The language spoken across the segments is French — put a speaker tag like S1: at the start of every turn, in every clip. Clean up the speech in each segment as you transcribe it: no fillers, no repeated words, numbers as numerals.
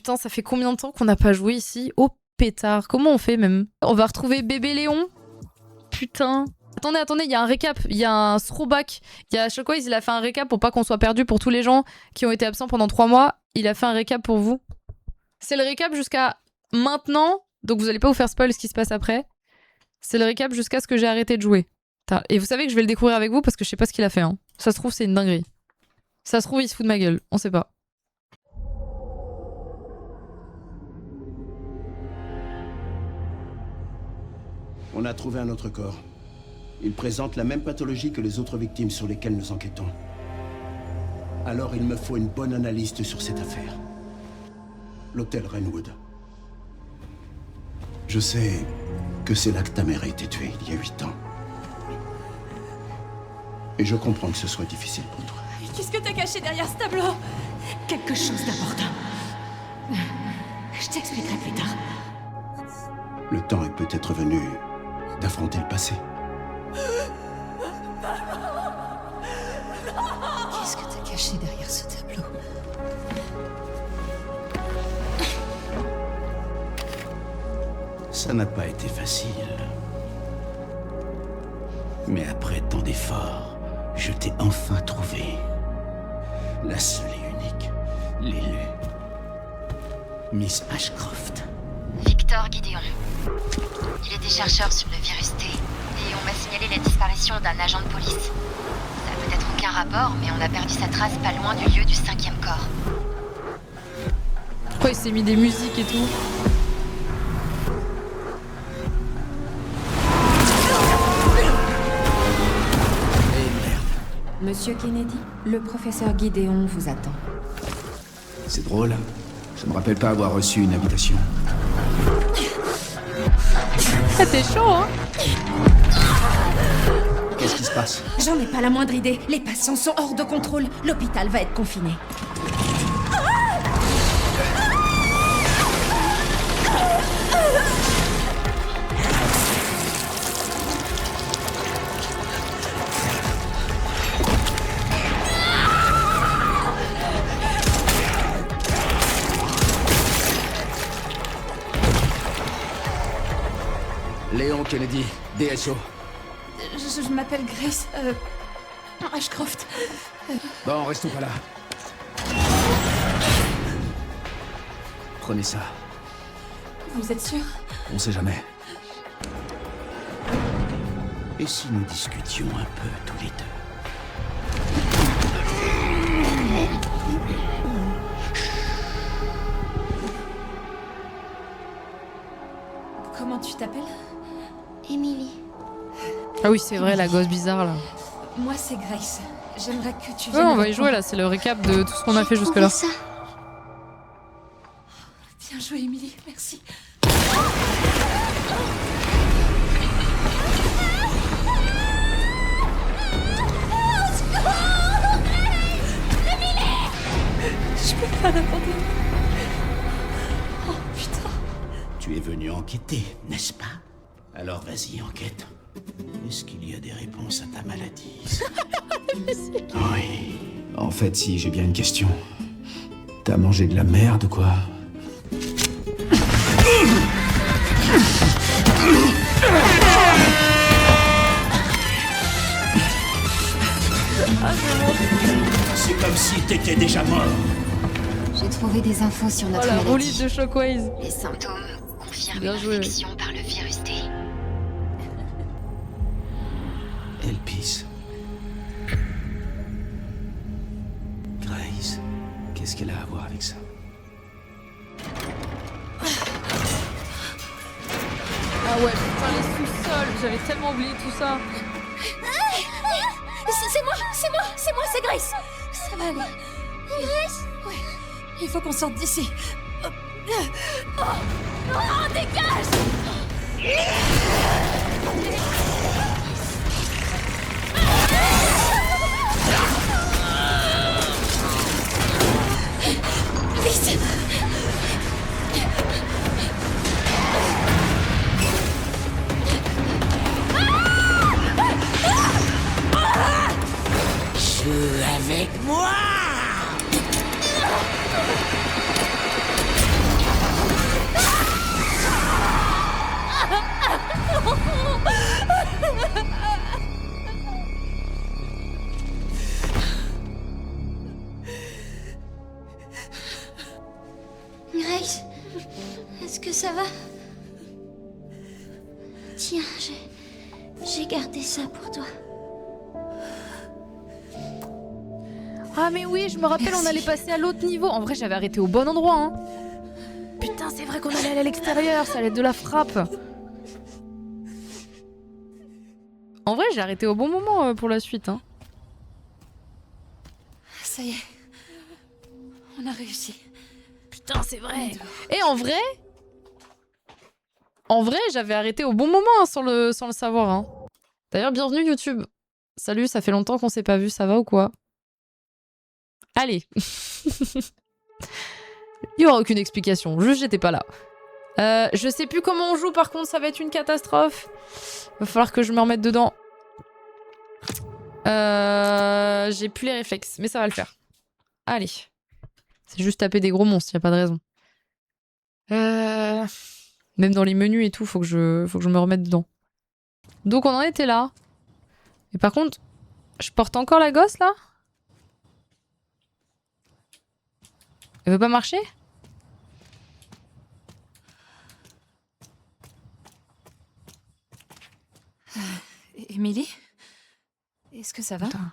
S1: Putain, ça fait combien de temps qu'on n'a pas joué ici? Oh pétard, comment on fait même? On va retrouver bébé Léon? Putain. Attendez, il y a un récap, il y a un throwback. Il y a Shockwave, il a fait un récap pour pas qu'on soit perdu pour tous les gens qui ont été absents pendant 3 mois. Il a fait un récap pour vous. C'est le récap jusqu'à maintenant, donc vous allez pas vous faire spoil ce qui se passe après. C'est le récap jusqu'à ce que j'ai arrêté de jouer. Et vous savez que je vais le découvrir avec vous parce que je sais pas ce qu'il a fait. Hein. Ça se trouve, c'est une dinguerie. Ça se trouve, il se fout de ma gueule. On sait pas.
S2: On a trouvé un autre corps. Il présente la même pathologie que les autres victimes sur lesquelles nous enquêtons. Alors il me faut une bonne analyste sur cette affaire. L'hôtel Rainwood. Je sais que c'est là que ta mère a été tuée il y a 8 ans. Et je comprends que ce soit difficile pour toi.
S3: Qu'est-ce que t'as caché derrière ce tableau?
S4: Quelque chose d'important. Je t'expliquerai plus tard.
S2: Le temps est peut-être venu d'affronter le passé.
S4: Qu'est-ce que t'as caché derrière ce tableau?
S2: Ça n'a pas été facile. Mais après tant d'efforts, je t'ai enfin trouvé. La seule et unique, l'élue. Miss Ashcroft.
S5: Victor Gideon. Il était chercheur sur le virus T, et on m'a signalé la disparition d'un agent de police. Ça n'a peut-être aucun rapport, mais on a perdu sa trace pas loin du lieu du 5e corps.
S1: Pourquoi il s'est mis des musiques et tout?
S4: Monsieur Kennedy, le professeur Gideon vous attend.
S6: C'est drôle. Je me rappelle pas avoir reçu une invitation.
S1: Ah, t'es chaud, hein?
S6: Qu'est-ce qui se passe?
S4: J'en ai pas la moindre idée. Les patients sont hors de contrôle. L'hôpital va être confiné.
S6: Léon Kennedy, DSO.
S3: Je m'appelle Grace, Ashcroft.
S6: Bon, restons pas là. Prenez ça.
S3: Vous êtes sûr?
S6: On sait jamais.
S2: Et si nous discutions un peu tous les deux?
S3: Comment tu t'appelles?
S5: Emily.
S1: Ah oui, c'est vrai, la gosse bizarre, là.
S3: Moi, c'est Grace. J'aimerais que tu
S1: Ouais,
S3: viennes
S1: on va
S3: avec
S1: y jouer,
S3: moi.
S1: là. C'est le récap de tout ce qu'on a fait
S5: J'ai
S1: jusque-là.
S5: trouvé ça.
S3: Bien joué, Emily. Merci. Je peux pas l'abandonner. Oh putain.
S2: Tu es venu enquêter, n'est-ce pas? Alors vas-y, enquête. Est-ce qu'il y a des réponses à ta maladie? Oui.
S6: En fait, si, j'ai bien une question. T'as mangé de la merde, quoi?
S2: C'est comme si t'étais déjà mort.
S5: J'ai trouvé des infos sur
S1: Oh,
S5: notre
S1: la
S5: maladie.
S1: relief de Shockwave.
S5: Les symptômes confirment
S1: Bien
S5: une
S1: joué.
S5: infection par le virus T.
S2: Elpis. Grace.
S6: Qu'est-ce qu'elle a à voir avec ça?
S1: Ah ouais, putain, les sous-sols. J'avais tellement oublié tout ça.
S3: C'est moi, c'est Grace. Ça va aller. Grace? Ouais. Il faut qu'on sorte d'ici. Dégage! Vite!
S2: Joue avec moi!
S3: Grace, est-ce que ça va? Tiens, j'ai gardé ça pour toi.
S1: Ah mais oui, je me rappelle, on allait passer à l'autre niveau. En vrai, j'avais arrêté au bon endroit. Hein. Putain, c'est vrai qu'on allait aller à l'extérieur, ça allait être de la frappe. En vrai, j'ai arrêté au bon moment pour la suite. Hein.
S4: Ça y est. On a réussi.
S1: Putain, c'est vrai. Et en vrai, j'avais arrêté au bon moment hein, sans le savoir. Hein. D'ailleurs, bienvenue YouTube. Salut, ça fait longtemps qu'on s'est pas vu, ça va ou quoi? Allez. Il y aura aucune explication, juste j'étais pas là. Je sais plus comment on joue, par contre, ça va être une catastrophe. Va falloir que je me remette dedans. J'ai plus les réflexes, mais ça va le faire. Allez. C'est juste taper des gros monstres, y a pas de raison. Même dans les menus et tout, faut que je me remette dedans. Donc on en était là. Et par contre, je porte encore la gosse là? Elle veut pas marcher?
S4: Émilie? Est-ce que ça va?
S1: Putain.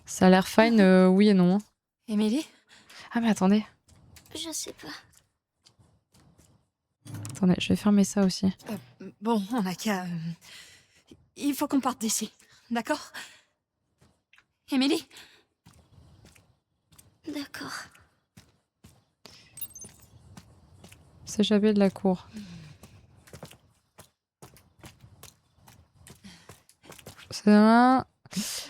S1: Ça a l'air fine, oui et non.
S4: Émilie?
S1: Ah mais attendez.
S3: Je sais pas.
S1: Attendez, je vais fermer ça aussi.
S4: Bon, on a qu'à... Il faut qu'on parte d'ici, d'accord? Émilie?
S3: D'accord.
S1: S'échapper de la cour.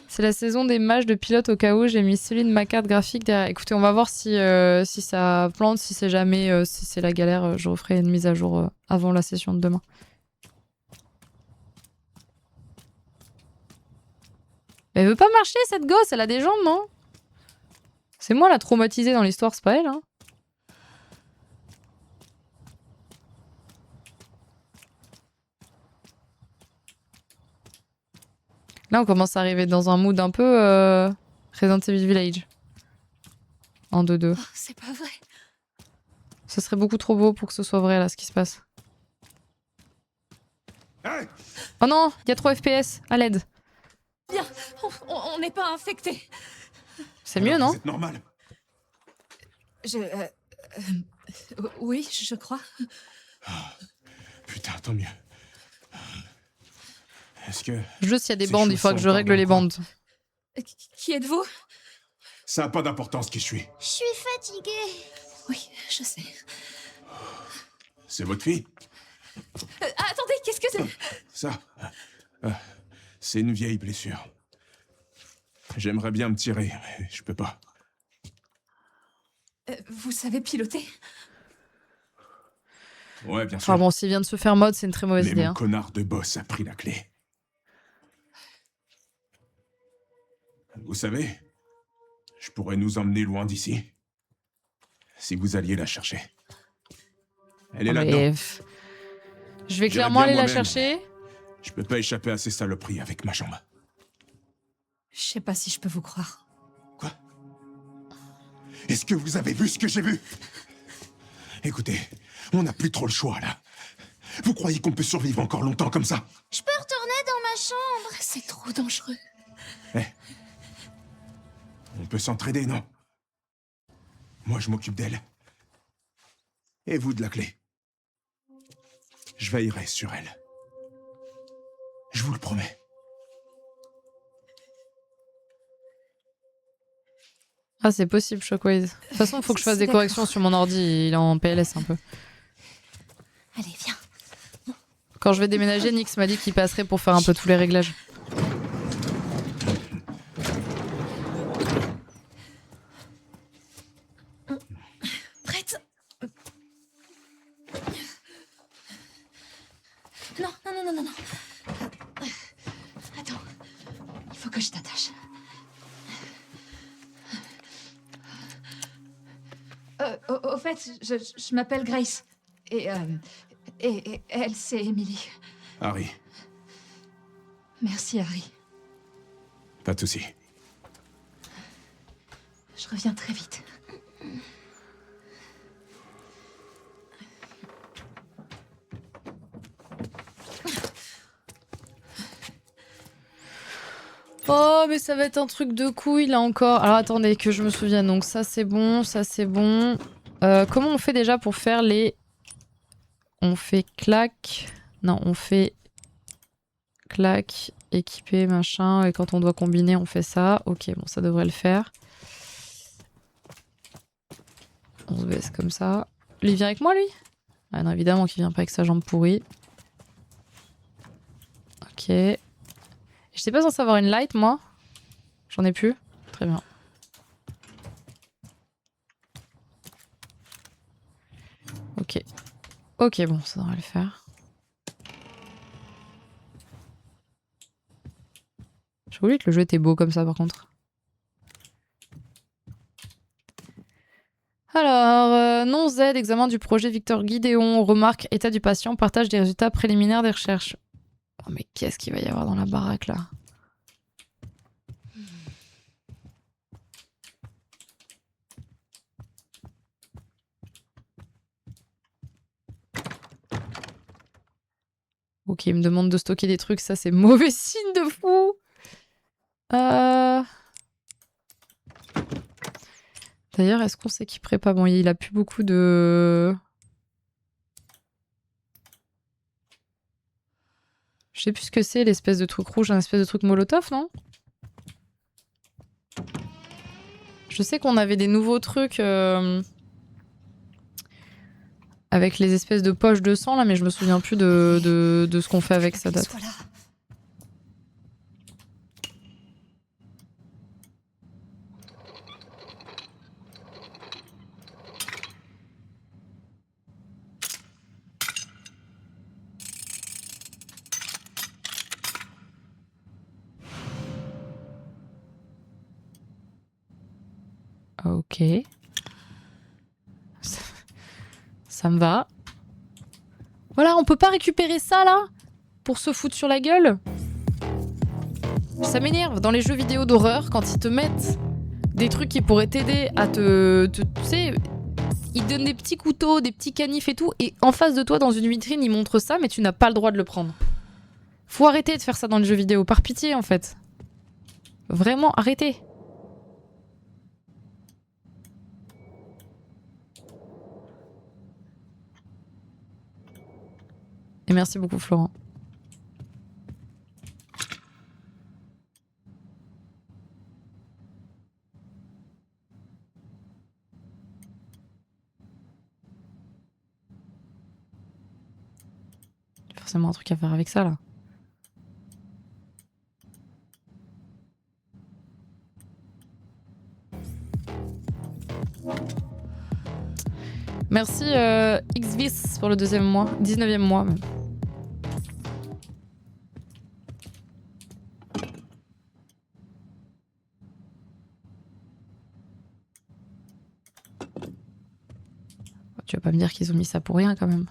S1: C'est la saison des matchs de pilote au cas où j'ai mis celui de ma carte graphique derrière. Écoutez, on va voir si ça plante, si c'est jamais, si c'est la galère, je referai une mise à jour avant la session de demain. Elle veut pas marcher cette gosse, elle a des jambes, non? C'est moi la traumatisée dans l'histoire, c'est pas elle, hein? Là, on commence à arriver dans un mood un peu Resident Evil Village. En 2-2.
S4: Oh, c'est pas vrai.
S1: Ce serait beaucoup trop beau pour que ce soit vrai, là, ce qui se passe.
S6: Hey,
S1: Oh non, il y a 3 FPS, à l'aide.
S4: Bien, on n'est pas infectés.
S1: C'est mieux,
S6: alors,
S1: non?
S6: vous êtes normal.
S4: Oui, je crois.
S6: Putain, tant mieux. Est-ce que...
S1: Juste s'il y a des
S6: C'est
S1: bandes,
S6: chaud,
S1: il faut
S6: ça,
S1: que je
S6: encore
S1: règle les
S6: dans le
S1: bandes.
S4: Qui êtes-vous?
S6: Ça n'a pas d'importance qui je suis.
S3: Je suis fatiguée.
S4: Oui, je sais.
S6: C'est votre fille?
S4: Attendez, qu'est-ce que c'est?
S6: Ça, c'est une vieille blessure. J'aimerais bien me tirer, mais je peux pas.
S4: Vous savez piloter?
S6: Ouais, bien sûr.
S1: Enfin bon, s'il vient de se faire mode, c'est une très mauvaise
S6: Mais
S1: idée.
S6: mon
S1: Hein.
S6: connard de boss a pris la clé. Vous savez, je pourrais nous emmener loin d'ici. Si vous alliez la chercher. Elle est là-dedans.
S1: Mais... Je vais
S6: J'irai
S1: clairement
S6: bien
S1: aller la
S6: moi-même.
S1: chercher.
S6: Je peux pas échapper à ces saloperies avec ma jambe.
S4: Je sais pas si je peux vous croire.
S6: Quoi? Est-ce que vous avez vu ce que j'ai vu? Écoutez, on n'a plus trop le choix, là. Vous croyez qu'on peut survivre encore longtemps comme ça?
S3: Je peux retourner dans ma chambre.
S4: C'est trop dangereux.
S6: On peut s'entraider, non? Moi, je m'occupe d'elle. Et vous de la clé. Je veillerai sur elle. Je vous le promets.
S1: Ah, c'est possible, Shockwave. De toute façon, il faut que je fasse des
S4: D'accord.
S1: corrections sur mon ordi. Il est en PLS un peu.
S4: Allez, viens.
S1: Quand je vais déménager, Nix m'a dit qu'il passerait pour faire un peu tous les réglages.
S4: Prête? Non, non, non, non, non, non. Attends, il faut que je t'attache. Au fait, je m'appelle Grace. Et elle, c'est Emily.
S6: Harry,
S4: Merci, Harry.
S6: pas de soucis.
S4: Je reviens très vite.
S1: Oh, mais ça va être un truc de couille là encore. Alors attendez, que je me souvienne. Donc ça c'est bon, ça c'est bon. Comment on fait déjà pour faire les... On fait clac. Non, on fait clac, équiper, machin. Et quand on doit combiner, on fait ça. Ok, bon, ça devrait le faire. On se baisse comme ça. Lui, il vient avec moi, lui? Ah non, évidemment qu'il vient pas avec sa jambe pourrie. Ok. J'étais pas censé avoir une light, moi. J'en ai plus. Très bien. Ok. Ok, bon, ça devrait le faire. J'ai voulu que le jeu était beau comme ça, par contre. Alors, non Z, examen du projet Victor Guidéon, remarque, état du patient, partage des résultats préliminaires des recherches. Oh mais qu'est-ce qu'il va y avoir dans la baraque là? Ok, il me demande de stocker des trucs, ça c'est mauvais signe de fou. D'ailleurs, est-ce qu'on s'équiperait pas? Bon, il a plus beaucoup de... Je sais plus ce que c'est, l'espèce de truc rouge, un espèce de truc molotov, non? Je sais qu'on avait des nouveaux trucs avec les espèces de poches de sang, là, mais je me souviens plus de ce qu'on fait avec ça date.
S4: Voilà.
S1: Ok. Ça me va. Voilà, on peut pas récupérer ça, là? Pour se foutre sur la gueule? Ça m'énerve dans les jeux vidéo d'horreur, quand ils te mettent des trucs qui pourraient t'aider à tu sais, ils te donnent des petits couteaux, des petits canifs et tout, et en face de toi, dans une vitrine, ils montrent ça, mais tu n'as pas le droit de le prendre. Faut arrêter de faire ça dans les jeux vidéo, par pitié, en fait. Vraiment, arrêtez. Et merci beaucoup, Florent. Il y a forcément un truc à faire avec ça, là. Merci Xvis pour le 2e mois, 19e mois même. Tu vas pas me dire qu'ils ont mis ça pour rien quand même.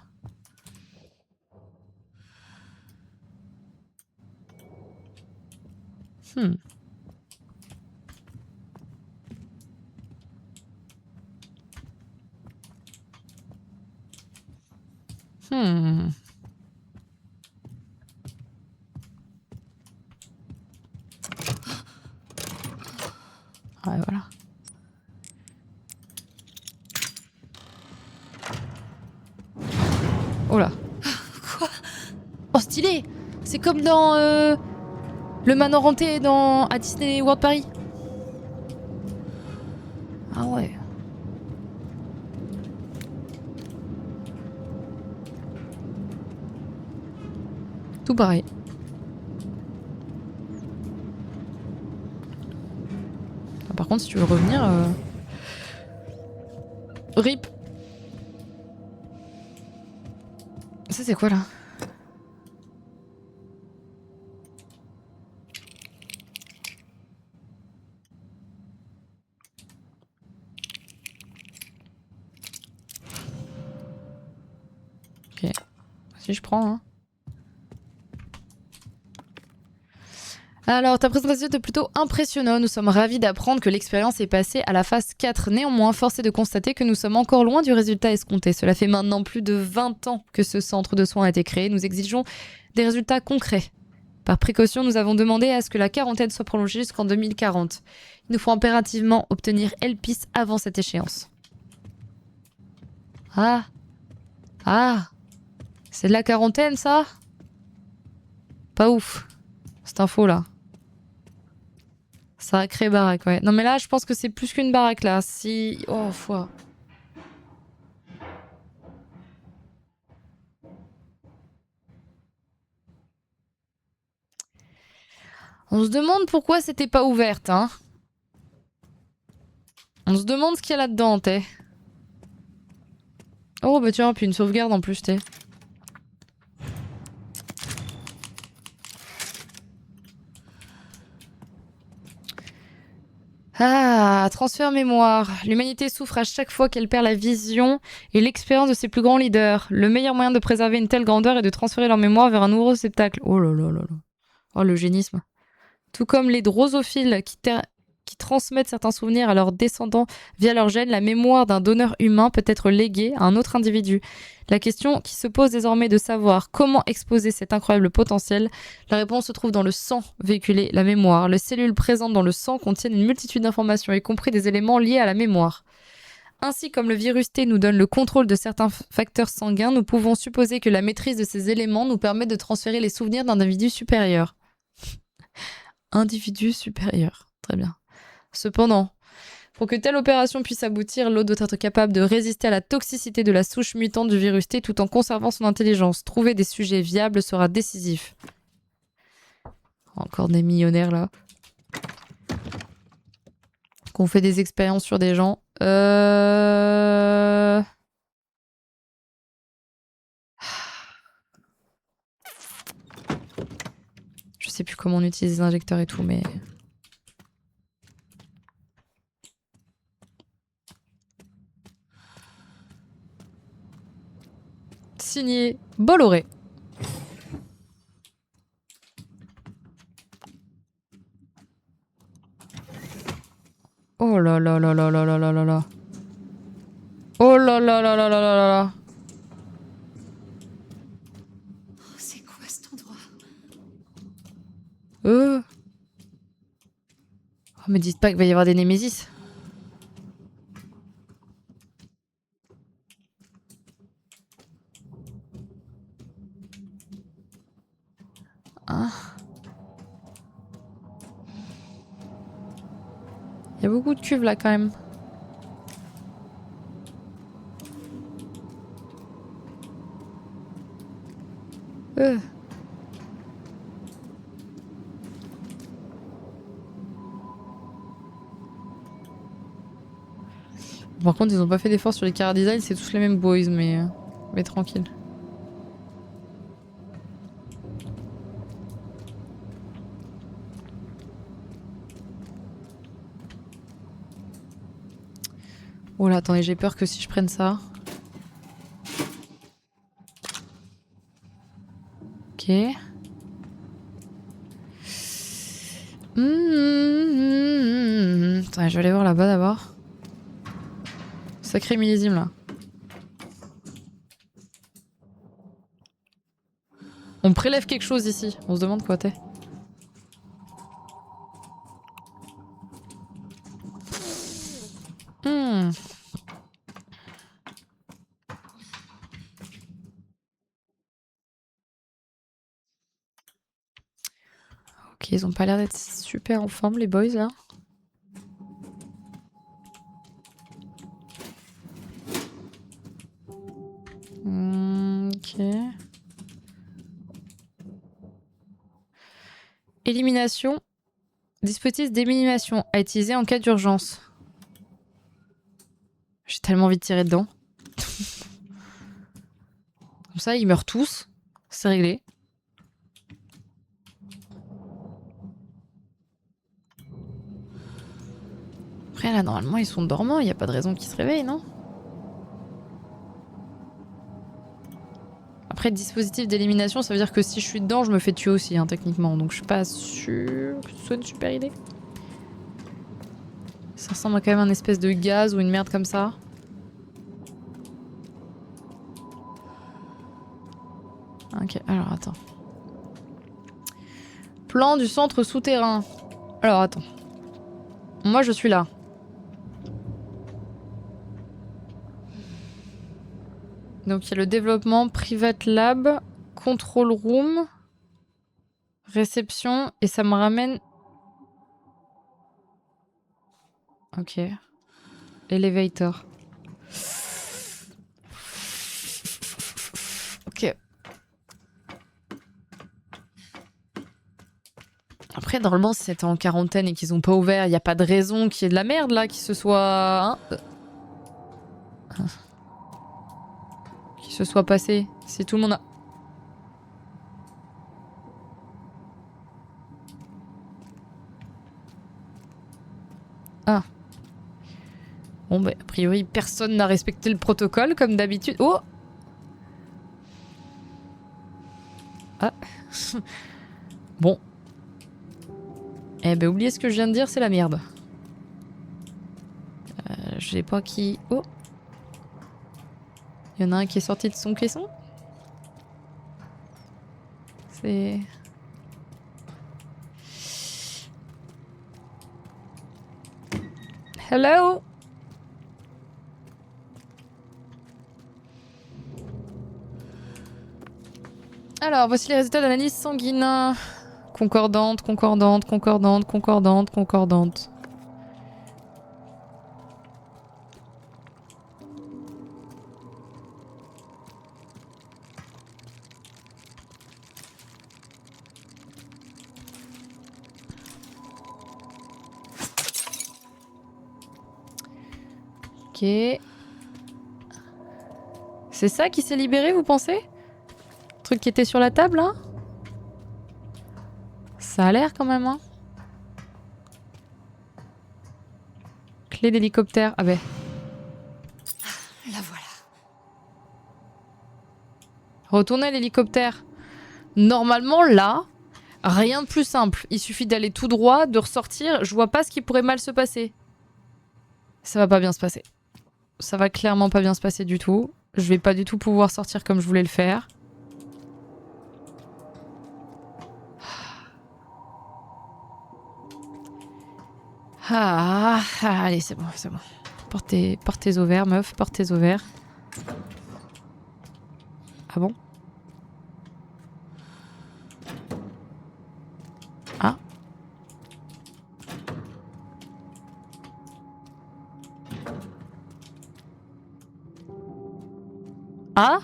S1: Ouais, voilà. Oh là.
S4: Quoi?
S1: Oh, stylé! C'est comme dans le manoir hanté à Disney World Paris. Ah ouais. Tout pareil. Par contre, si tu veux revenir... RIP. Ça, c'est quoi, là? Ok. Si je prends, hein. Alors, ta présentation était plutôt impressionnante. Nous sommes ravis d'apprendre que l'expérience est passée à la phase 4. Néanmoins, force est de constater que nous sommes encore loin du résultat escompté. Cela fait maintenant plus de 20 ans que ce centre de soins a été créé. Nous exigeons des résultats concrets. Par précaution, nous avons demandé à ce que la quarantaine soit prolongée jusqu'en 2040. Il nous faut impérativement obtenir Elpis avant cette échéance. Ah. Ah. C'est de la quarantaine, ça? Pas ouf. Cette info, là. Sacrée baraque, ouais. Non, mais là, je pense que c'est plus qu'une baraque, là. Si... Oh, foi. On se demande pourquoi c'était pas ouverte, hein. On se demande ce qu'il y a là-dedans, t'es. Oh, bah tiens, puis une sauvegarde en plus, t'es. Ah, transfert mémoire. L'humanité souffre à chaque fois qu'elle perd la vision et l'expérience de ses plus grands leaders. Le meilleur moyen de préserver une telle grandeur est de transférer leur mémoire vers un nouveau réceptacle. Oh là là là là. Oh, l'eugénisme. Tout comme les drosophiles qui transmettent certains souvenirs à leurs descendants via leur gène, la mémoire d'un donneur humain peut être léguée à un autre individu. La question qui se pose désormais est de savoir comment exposer cet incroyable potentiel. La réponse se trouve dans le sang véhiculé, la mémoire. Les cellules présentes dans le sang contiennent une multitude d'informations, y compris des éléments liés à la mémoire. Ainsi comme le virus T nous donne le contrôle de certains facteurs sanguins, nous pouvons supposer que la maîtrise de ces éléments nous permet de transférer les souvenirs d'un individu supérieur. Individu supérieur. Très bien. Cependant, pour que telle opération puisse aboutir, l'hôte doit être capable de résister à la toxicité de la souche mutante du virus T tout en conservant son intelligence. Trouver des sujets viables sera décisif. Encore des millionnaires là. Qu'on fait des expériences sur des gens. Je sais plus comment on utilise les injecteurs et tout, mais... Signé Bolloré. Oh là là là là là là là là là. Oh là là là là là là là.
S4: Oh, c'est quoi cet endroit?
S1: Oh, mais dites pas qu'il va y avoir des Némésis. Hein? Il y a beaucoup de cuves là quand même. Par contre, ils ont pas fait d'effort sur les car design, c'est tous les mêmes boys, mais tranquille. Oh là, attendez, j'ai peur que si je prenne ça. Ok. Attendez, je vais aller voir là-bas d'abord. Sacré millésime là. On prélève quelque chose ici. On se demande quoi t'es. Ok, ils ont pas l'air d'être super en forme les boys là. Ok. Élimination. Dispositif d'élimination à utiliser en cas d'urgence. J'ai tellement envie de tirer dedans. Comme ça, ils meurent tous. C'est réglé. Après, là, normalement, ils sont dormants. Il n'y a pas de raison qu'ils se réveillent, non? Après, dispositif d'élimination, ça veut dire que si je suis dedans, je me fais tuer aussi, hein, techniquement. Donc, je suis pas sûre que ce soit une super idée. Ça ressemble à quand même un espèce de gaz ou une merde comme ça. Ok, alors attends. Plan du centre souterrain. Alors attends. Moi je suis là. Donc il y a le développement Private Lab, Control Room, Réception et ça me ramène... Ok. Elevator. Ok. Après, normalement, si c'était en quarantaine et qu'ils ont pas ouvert, il n'y a pas de raison qu'il y ait de la merde là, qui se soit... Hein qui se soit passé. Si tout le monde a... Ah. Bon, bah, a priori, personne n'a respecté le protocole, comme d'habitude. Oh! Ah. Bon. Eh ben, oubliez ce que je viens de dire, c'est la merde. Je sais pas qui... Oh! Il y en a un qui est sorti de son caisson? C'est... Hello? Alors, voici les résultats d'analyse sanguine. Concordante, concordante, concordante, concordante, concordante. Ok. C'est ça qui s'est libéré, vous pensez? Le truc qui était sur la table, là? Ça a l'air quand même, hein. Clé d'hélicoptère. Ah ben.
S4: La voilà.
S1: Retournez à l'hélicoptère. Normalement, là, rien de plus simple. Il suffit d'aller tout droit, de ressortir. Je vois pas ce qui pourrait mal se passer. Ça va pas bien se passer. Ça va clairement pas bien se passer du tout. Je vais pas du tout pouvoir sortir comme je voulais le faire. Ah, allez, c'est bon, c'est bon. Porte tes ovaires, meuf, porte tes ovaires. Ah bon? Ah. Ah?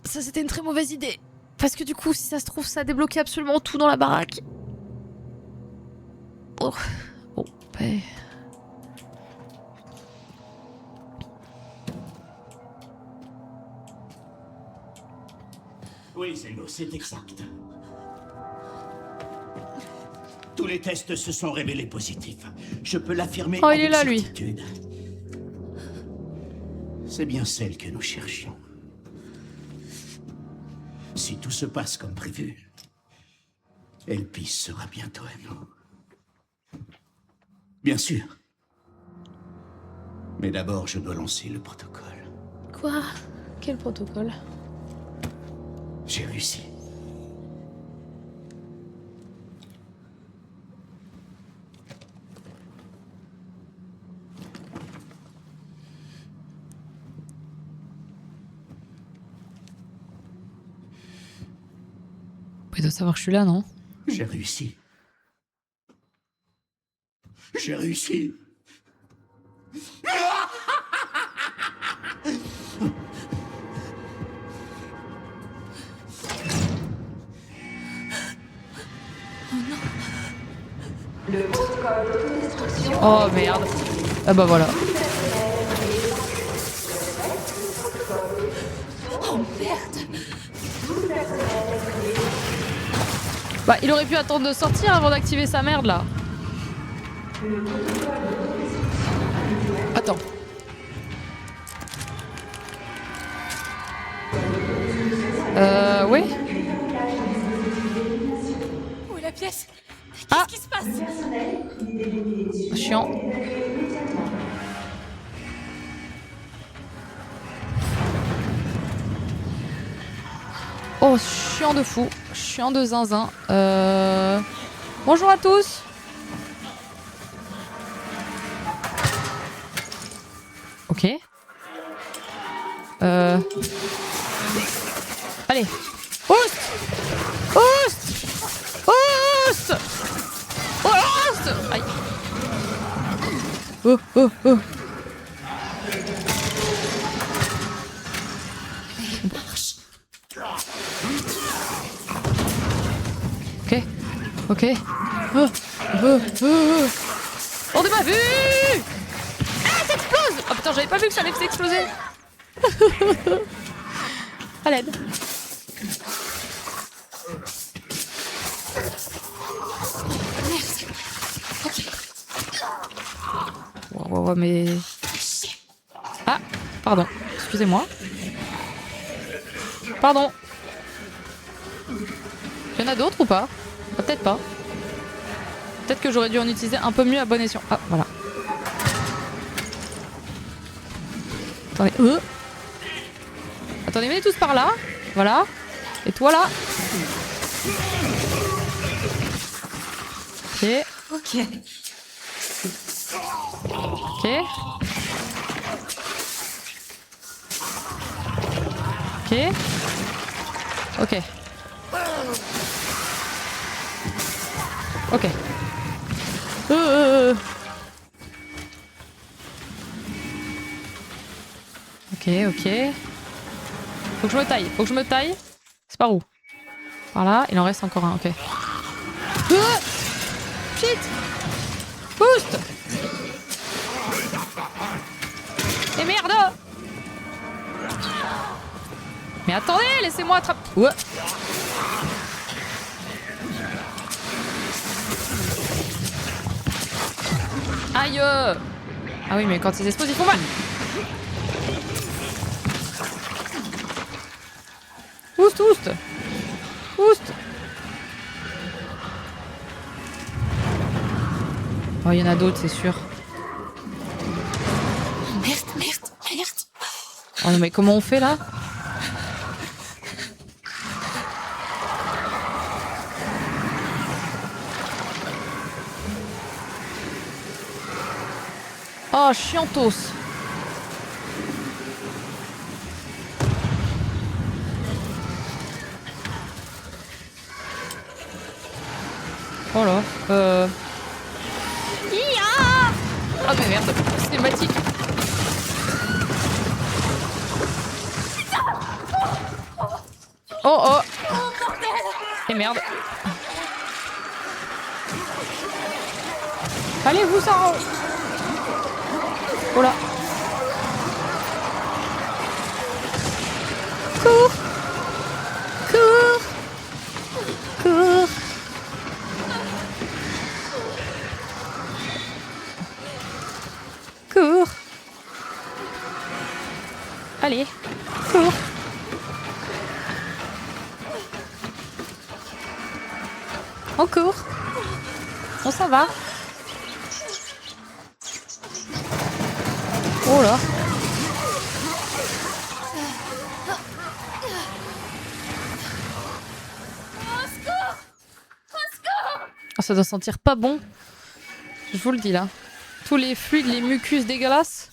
S1: Ça, c'était une très mauvaise idée. Parce que du coup, si ça se trouve, ça a débloqué absolument tout dans la baraque. Oh. Bon, ben...
S2: Oui, Zeno, c'est exact. Tous les tests se sont révélés positifs. Je peux l'affirmer
S1: Oh, il
S2: avec
S1: est là, lui.
S2: certitude. C'est bien celle que nous cherchions. Si tout se passe comme prévu, Elpis sera bientôt à nous. Bien sûr. Mais d'abord, je dois lancer le protocole.
S1: Quoi? Quel protocole?
S2: J'ai réussi.
S1: Il doit savoir que je suis là, non?
S2: J'ai réussi. J'ai réussi.
S1: Oh merde. Ah bah voilà.
S3: Oh merde!
S1: Bah il aurait pu attendre de sortir avant d'activer sa merde là. Attends. Ouais.
S4: Jess,
S1: Ah.
S4: qu'est-ce qui se passe?
S1: Chiant. Oh, chiant de fou. Chiant de zinzin. Bonjour à tous. Ok. Allez. Oust. Oust. Oust. Oust. Aïe. Oh, oh, oh. Ok. Ok. On de ma vue. Ah, ça explose. Oh putain, j'avais pas vu que ça allait s'exploser. À l'aide. Ouais, mais... Ah, pardon. Excusez-moi. Pardon. Il y en a d'autres ou pas? Peut-être pas. Peut-être que j'aurais dû en utiliser un peu mieux à bon escient. Ah, voilà. Attendez. Attendez, venez tous par là. Voilà. Et toi là. Ok.
S4: Ok.
S1: Ok. Ok. Ok. Ok. Ok, ok. Faut que je me taille, faut que je me taille. C'est par où? Par là, il en reste encore un, ok. Shit! Boost! Et merde! Mais attendez, laissez-moi attraper. Ouais. Aïe! Ah oui, mais quand ils explosent, ils font mal! Oust, oust! Oust! Oh, il y en a d'autres, c'est sûr.
S4: Merde.
S1: Oh non, mais comment on fait là? Oh, chiantos! Oh là, Ah mais merde, cinématique. Oh. Et merde. Allez, vous ça. Oh là. Cours. Allez, cours. On court. On s'en va. Oh là. Oh, ça doit sentir pas bon. Je vous le dis là. Tous les fluides, les mucus dégueulasses.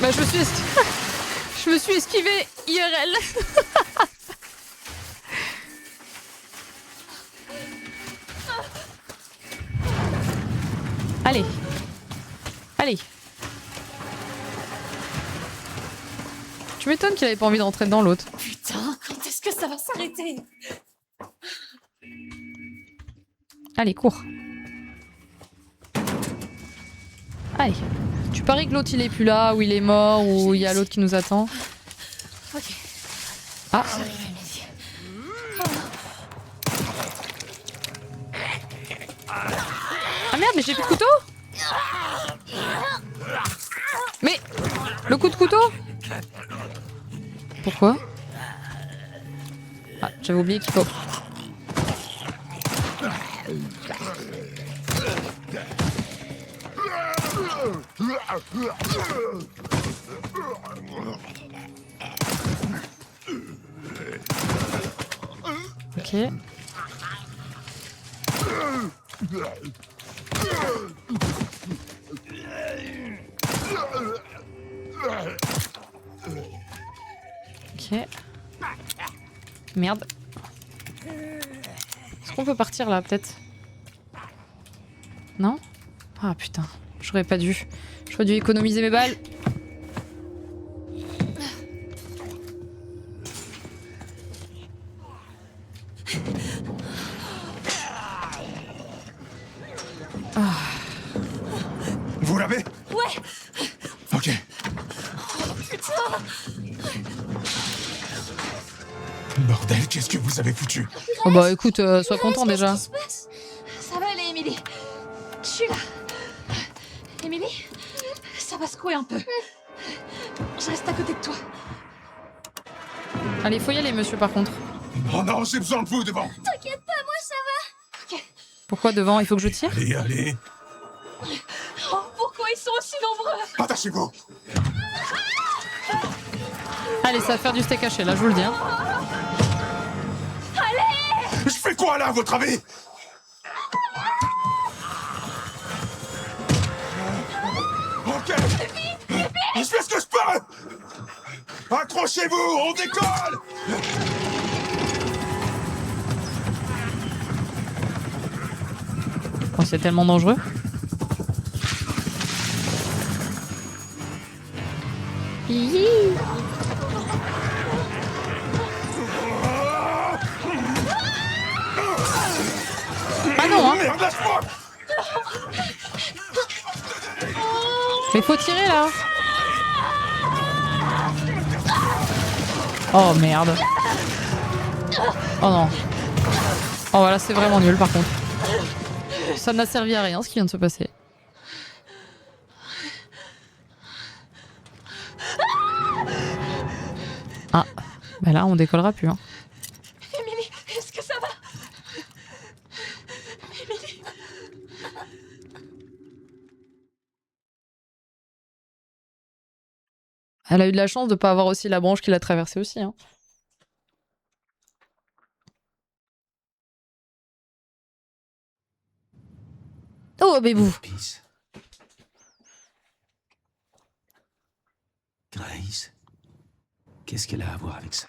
S1: Bah, je me suis esquivée IRL. Allez. Tu m'étonnes qu'il avait pas envie de rentrer dans l'autre.
S4: Putain, quand est-ce que ça va s'arrêter?
S1: Allez, cours. Allez. Tu paries que l'autre il est plus là, ou il est mort, ou il y a l'autre qui nous attend.
S4: Ok.
S1: Ah. Ah merde, mais j'ai plus de couteau. Mais le coup de couteau. Pourquoi? Ah, j'avais oublié qu'il faut... Ok. Ok. Merde. Est-ce qu'on peut partir là, peut-être? Non? Ah putain, j'aurais pas dû. J'aurais dû économiser mes balles.
S6: Vous l'avez?
S3: Ouais.
S6: Ok. Bordel, qu'est-ce que vous avez foutu?
S1: Oh bah écoute, sois content déjà.
S3: Qu'est-ce qui se passe? Ça va aller, Emily. Je suis là. Emily, ça va secouer un peu. Je reste à côté de toi.
S1: Allez, faut y aller, monsieur, par contre.
S6: Oh non, j'ai besoin de vous devant.
S3: T'inquiète pas, moi ça va. Ok.
S1: Pourquoi devant? Il faut que je tire?
S6: Allez, allez.
S3: Oh, pourquoi ils sont aussi nombreux?
S6: Attachez-vous.
S1: Allez, ça va faire du steak haché, là, je vous le dis. Hein.
S6: Je fais quoi là, à votre avis? Ok. Je fais ce que je peux. Accrochez-vous, on décolle.
S1: Oh, c'est tellement dangereux. Ah non, hein.
S6: Merde, lâche-moi.
S1: Mais faut tirer là. Oh merde. Oh non. Oh voilà, c'est vraiment nul par contre. Ça n'a servi à rien ce qui vient de se passer. Ah, bah là on décollera plus. Hein.
S3: Emily, est-ce que ça va? Emily.
S1: Elle a eu de la chance de pas avoir aussi la branche qui l'a traversée aussi. Hein. Oh, bébou.
S2: Peace. Grace, qu'est-ce qu'elle a à voir avec ça?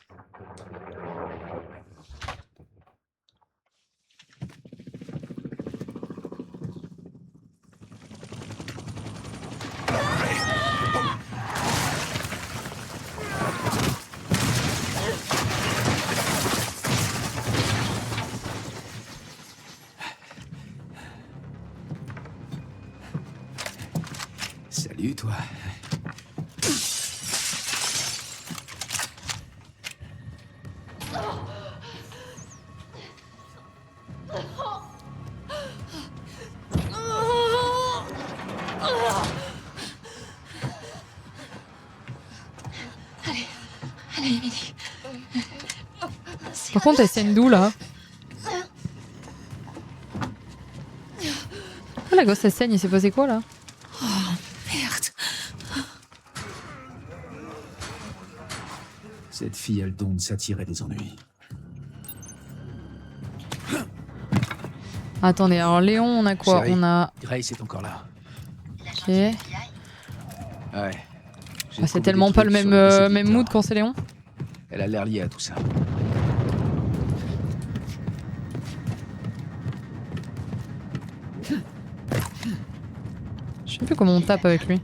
S2: Salut, toi.
S3: Allez, Emily.
S1: Par contre, elle saigne d'où là? Oh, la gosse elle saigne, il s'est passé quoi là?
S3: Merde.
S2: Cette fille a le don de s'attirer des ennuis.
S1: Attendez, alors Léon, on a quoi?
S2: Chérie,
S1: On a.
S2: Grace est encore là.
S1: Ok.
S2: Ouais.
S1: Ah, c'est tellement pas le même mood quand c'est Léon.
S2: Elle a l'air liée à tout ça.
S1: Je sais plus comment on tape avec lui.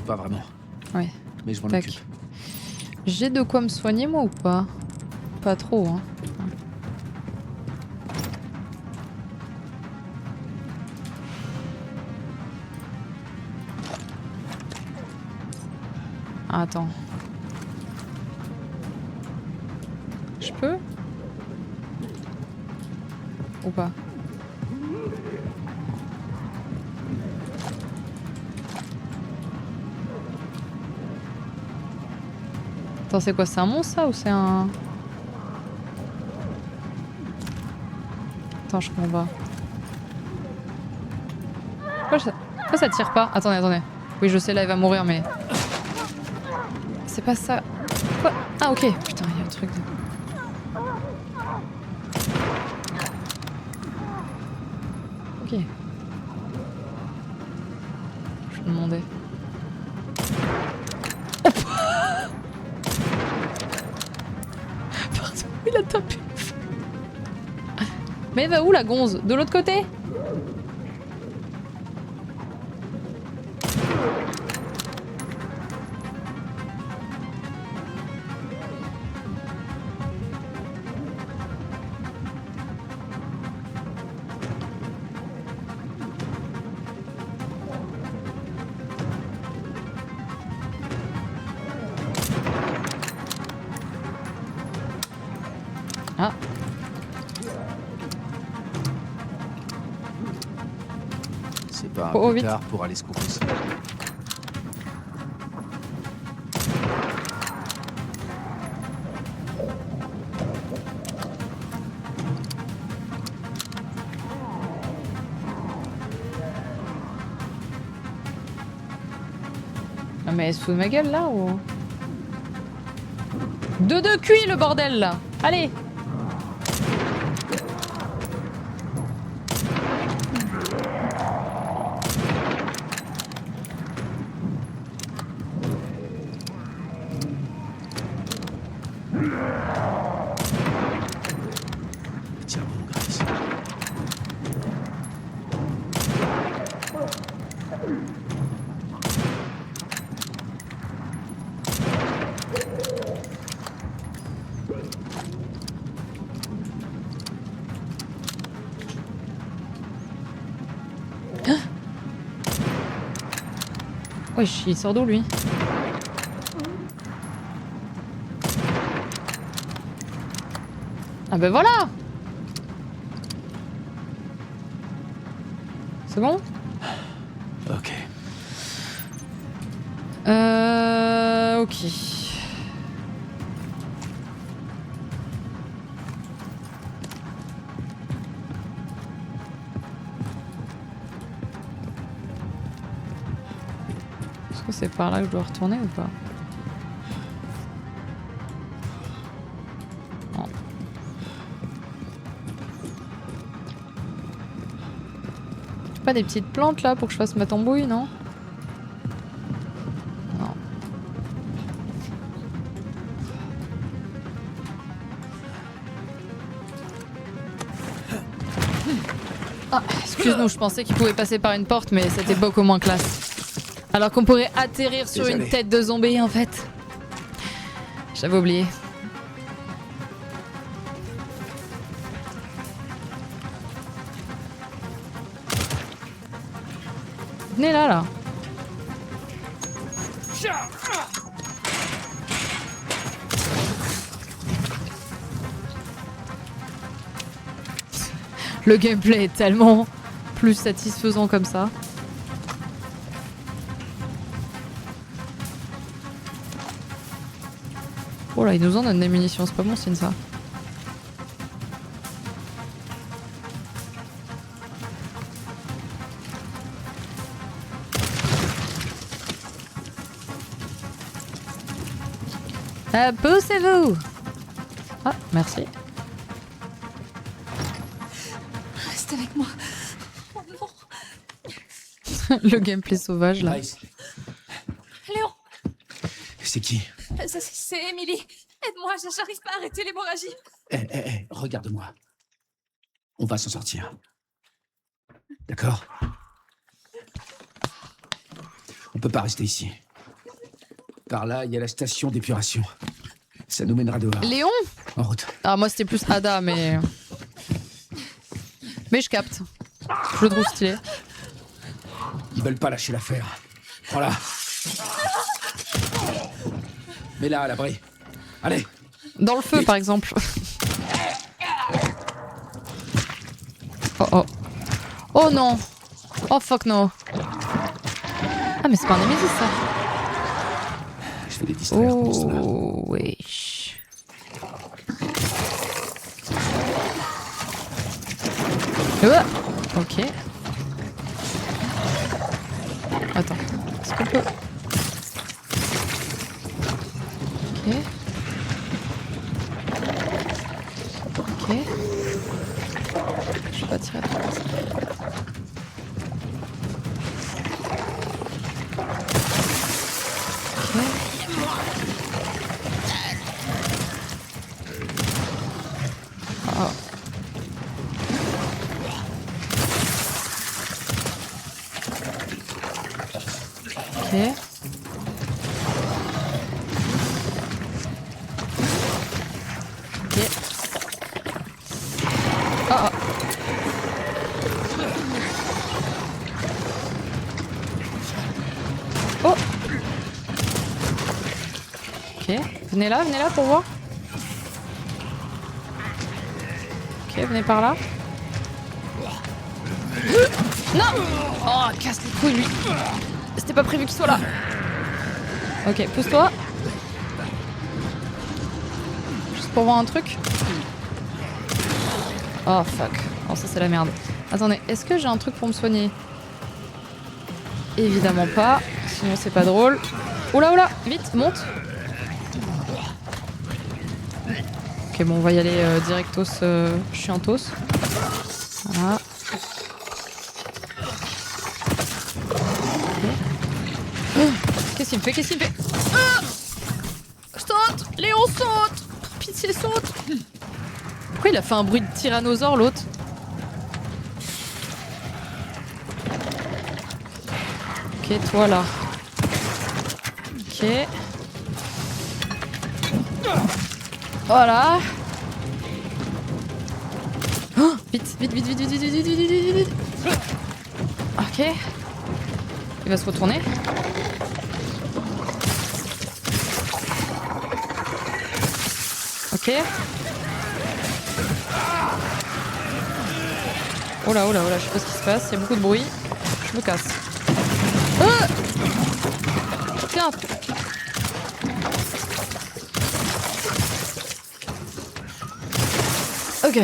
S2: Pas vraiment.
S1: Ouais.
S2: Mais je m'en
S1: Tac.
S2: occupe.
S1: J'ai de quoi me soigner moi ou pas? Pas trop, hein. Ah, attends. Je peux? Ou pas? Attends, c'est quoi? C'est un monstre ça ou c'est un... Attends, je comprends pas. Pourquoi ça tire pas? Attendez. Oui, je sais, là, elle va mourir, mais... C'est pas ça... Quoi? Ah, ok. Putain, il y a un truc de... Ok. Je me demandais. Oh. Pardon, il a tapé. Mais elle va où la gonze? De l'autre côté? Ah.
S7: C'est pas un
S1: Oh,
S7: peu
S1: vite.
S7: tard pour aller se couper ça.
S1: Ah mais elle se fout de ma gueule là ou... De cuit le bordel là. Allez.
S7: Tiens bon, Grace.
S1: Wesh, il sort d'où lui? Ah ben voilà. C'est bon?
S7: Ok.
S1: Ok. Est-ce que c'est par là que je dois retourner ou pas? Non. Pas des petites plantes là pour que je fasse ma tambouille, non? Non. Ah, excuse-nous, je pensais qu'il pouvait passer par une porte, mais c'était beaucoup moins classe. Alors qu'on pourrait atterrir sur
S6: Désolé.
S1: une tête de zombie en fait. J'avais oublié. Venez là, là. Le gameplay est tellement plus satisfaisant comme ça. Oh là, ils nous en donnent des munitions, c'est pas bon signe ça. Poussez-vous! Ah, merci.
S4: Reste avec moi. Oh non.
S1: Le gameplay sauvage là.
S6: Grace,
S4: Léon,
S6: c'est qui?
S4: c'est Emily. Aide-moi, j'arrive pas à arrêter l'hémorragie.
S7: Regarde-moi. On va s'en sortir. D'accord? On peut pas rester ici. Par là, il y a la station d'épuration. Ça nous mènera dehors.
S1: Léon?
S7: En route.
S1: Ah, moi c'était plus Ada, mais. Mais je capte. Je le trouve stylé.
S7: Ils veulent pas lâcher l'affaire. Prends-la. Mets-la à l'abri. Allez.
S1: Dans le feu, par exemple. Oh oh. Oh non. Oh fuck no. Ah, mais c'est pas un Nemesis ça.
S7: fais les distraire pour cela.
S1: Oh, wesh. Ok. Attends, est-ce qu'on peut... Ok. Ok. Je vais pas tirer trop. Ok. Oh. Ok. Ok. Oh. Oh. Ok. Venez là pour voir. Ok, venez par là. Non. Oh, casse les couilles lui. C'était pas prévu qu'il soit là. Ok, pousse-toi. Juste pour voir un truc. Oh fuck. Oh ça c'est la merde. Attendez, est-ce que j'ai un truc pour me soigner? Évidemment pas. Sinon c'est pas drôle. Oula oula, vite, monte. Ok bon on va y aller directos chiantos. Voilà. Qu'est-ce qu'il me fait? Qu'est-ce qu'il me fait? Saute! Léon saute! Pitié saute! Pourquoi il a fait un bruit de tyrannosaure l'autre? Ok, toi là. Ok. Voilà. Oh, vite, vite, vite, vite, vite, vite, vite, vite, vite, vite. Ok. Il va se retourner. Ok. Oh là, oh là, oh là, je sais pas ce qui se passe, il y a beaucoup de bruit. Je me casse. Tiens. Ok.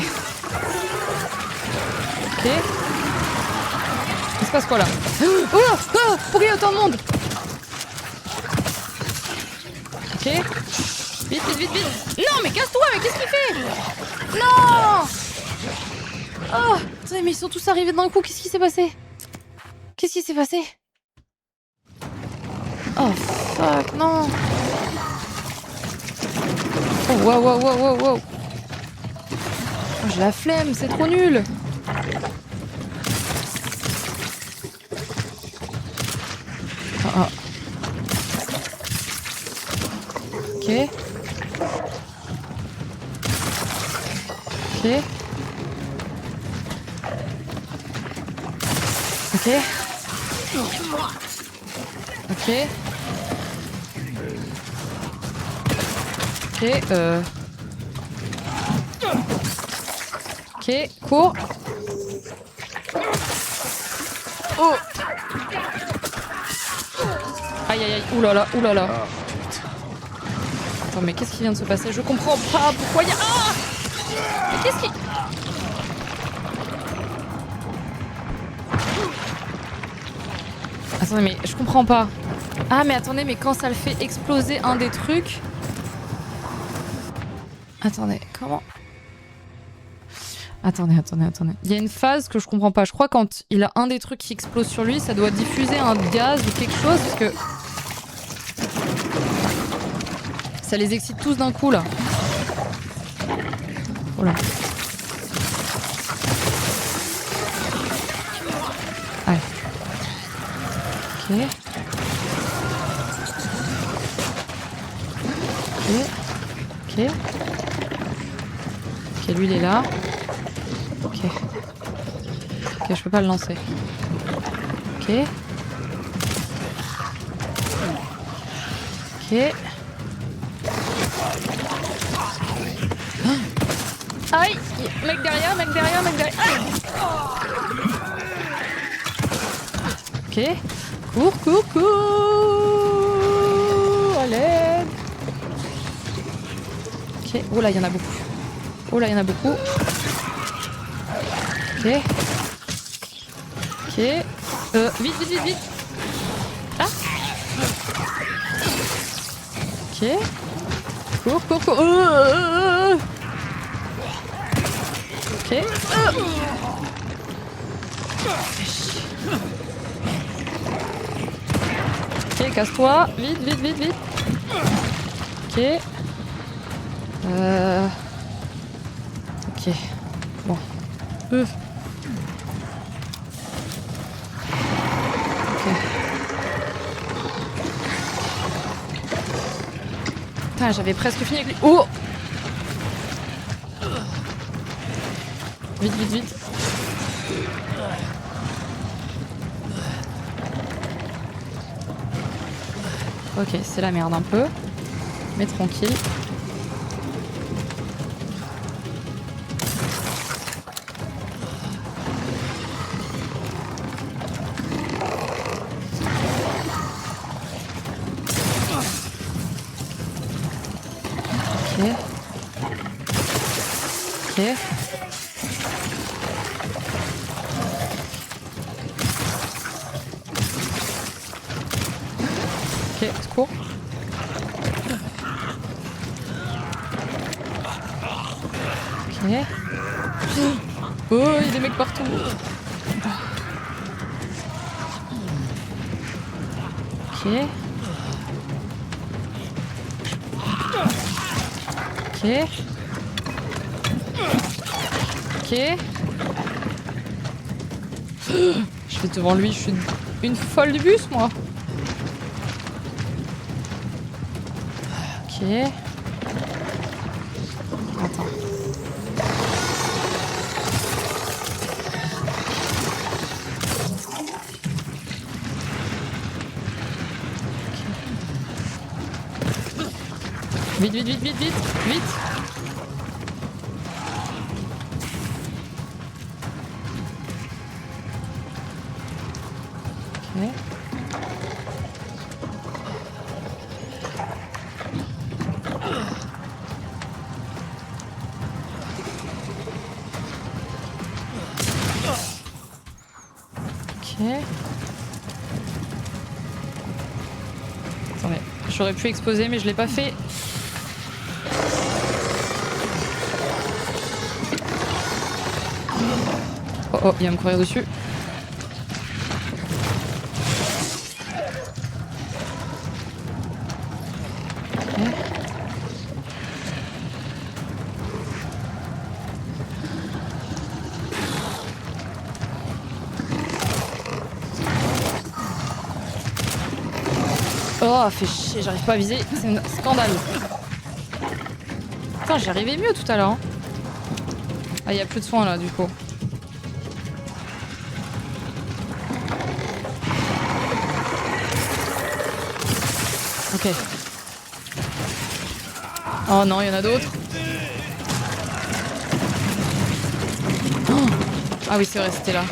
S1: Ok. Il se passe quoi là? Oh, oh, pourquoi il y a autant de monde? Ok. Vite, vite, vite, vite. Non, mais casse-toi, mais qu'est-ce qu'il fait? Non. Oh, attendez, mais ils sont tous arrivés d'un coup, qu'est-ce qui s'est passé? Qu'est-ce qui s'est passé? Oh, fuck, non. Oh, wow, wow, wow, wow, wow. Oh, j'ai la flemme, c'est trop nul. Oh, oh. Ok. Ok. Ok. Ok. Ok, Ok, cours. Oh. Aïe aïe aïe, oulala, oulala. Attends, mais qu'est-ce qui vient de se passer? Je comprends pas pourquoi il y a... Ah! Mais qu'est-ce qui... Attendez, mais je comprends pas. Ah, mais attendez, mais quand ça le fait exploser un des trucs... Attendez, comment... Attendez. Il y a une phase que je comprends pas. Je crois quand il a un des trucs qui explose sur lui, ça doit diffuser un gaz ou quelque chose, parce que... Ça les excite tous d'un coup, là. Oh là. Allez. Ok. Ok. Ok, lui il est là. Ok. Ok, je peux pas le lancer. Ok. Ok. Aïe! Mec derrière. Aïe. Ok. Cours. Allez! Ok. Oh là, il y en a beaucoup. Oh là, il y en a beaucoup. Ok. Ok. Vite, vite, vite, vite. Ah. Ok. Cours, cours, cours. Ok. Ok, casse-toi. Vite, vite, vite, vite. Ok. Ok. Bon. Ok. Putain, j'avais presque fini avec lui. Oh! Vite, vite, vite. Ok, c'est la merde un peu. Mais tranquille. Ok. Ok. Ok, secours. Ok. Oh, il y a des mecs partout. Ok. Ok. Ok. Je vais devant lui, je suis une folle du bus, moi. Ok. Attends. Vite, vite, vite, vite, vite, vite. Ok. Ok. Attendez, j'aurais pu exploser mais je l'ai pas fait. Oh oh, il va me courir dessus. Oh, fait chier, j'arrive pas à viser, c'est un scandale. Putain, j'y arrivais mieux tout à l'heure. Hein. Ah, il y a plus de soins là, du coup. Ok. Oh non, il y en a d'autres. Oh ah oui, c'est vrai, c'était là.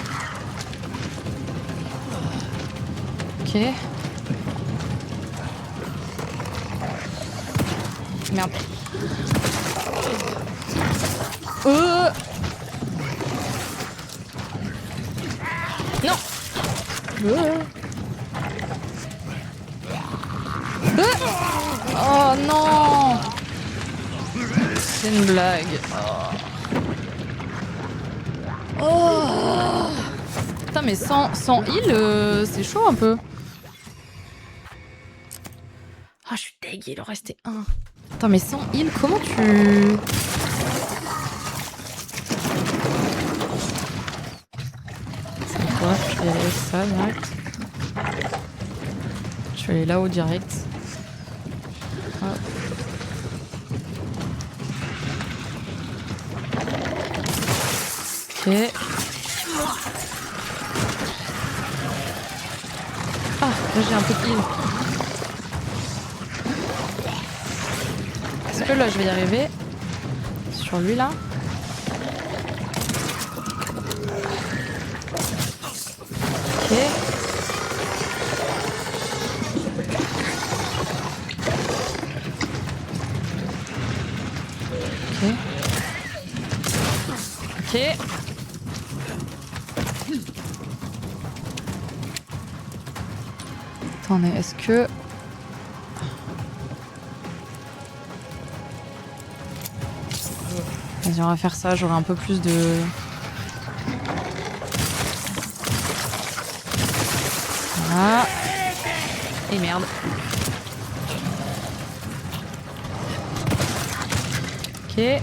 S1: Ok. Merde. Non. Oh non. C'est une blague. Oh. Putain, mais sans heal, c'est chaud un peu. Ah, je suis deg, il en restait un. Attends, mais sans heal, comment tu... C'est quoi? Je vais aller avec ça direct. Je vais aller là-haut direct. Hop. Ok. Ah, là j'ai un peu de heal. Est-ce que là je vais y arriver? Sur lui là? Ok. Attendez, est-ce que... Vas-y, on va faire ça, j'aurai un peu plus de... Voilà. Et merde. Ok.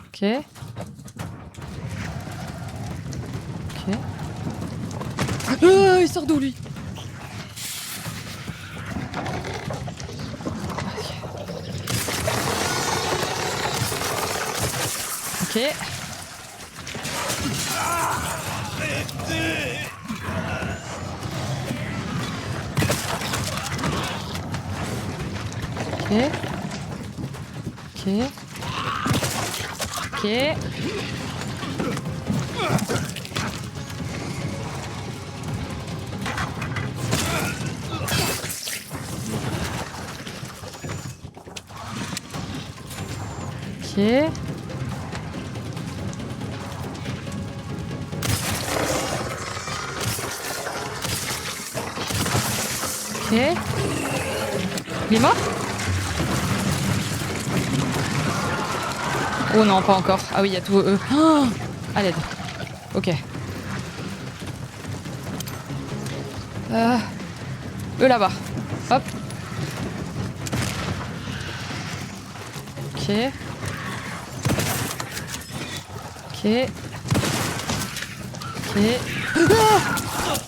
S1: Ok. Ok. Il sort d'où lui? Ok. Ok. Ok. Ok. Ok. Ok. Il est mort? Oh non, pas encore. Ah oui, il y a tout eux. Oh, à l'aide. Ok. Eux là-bas. Hop. Ok. Ok. Ok.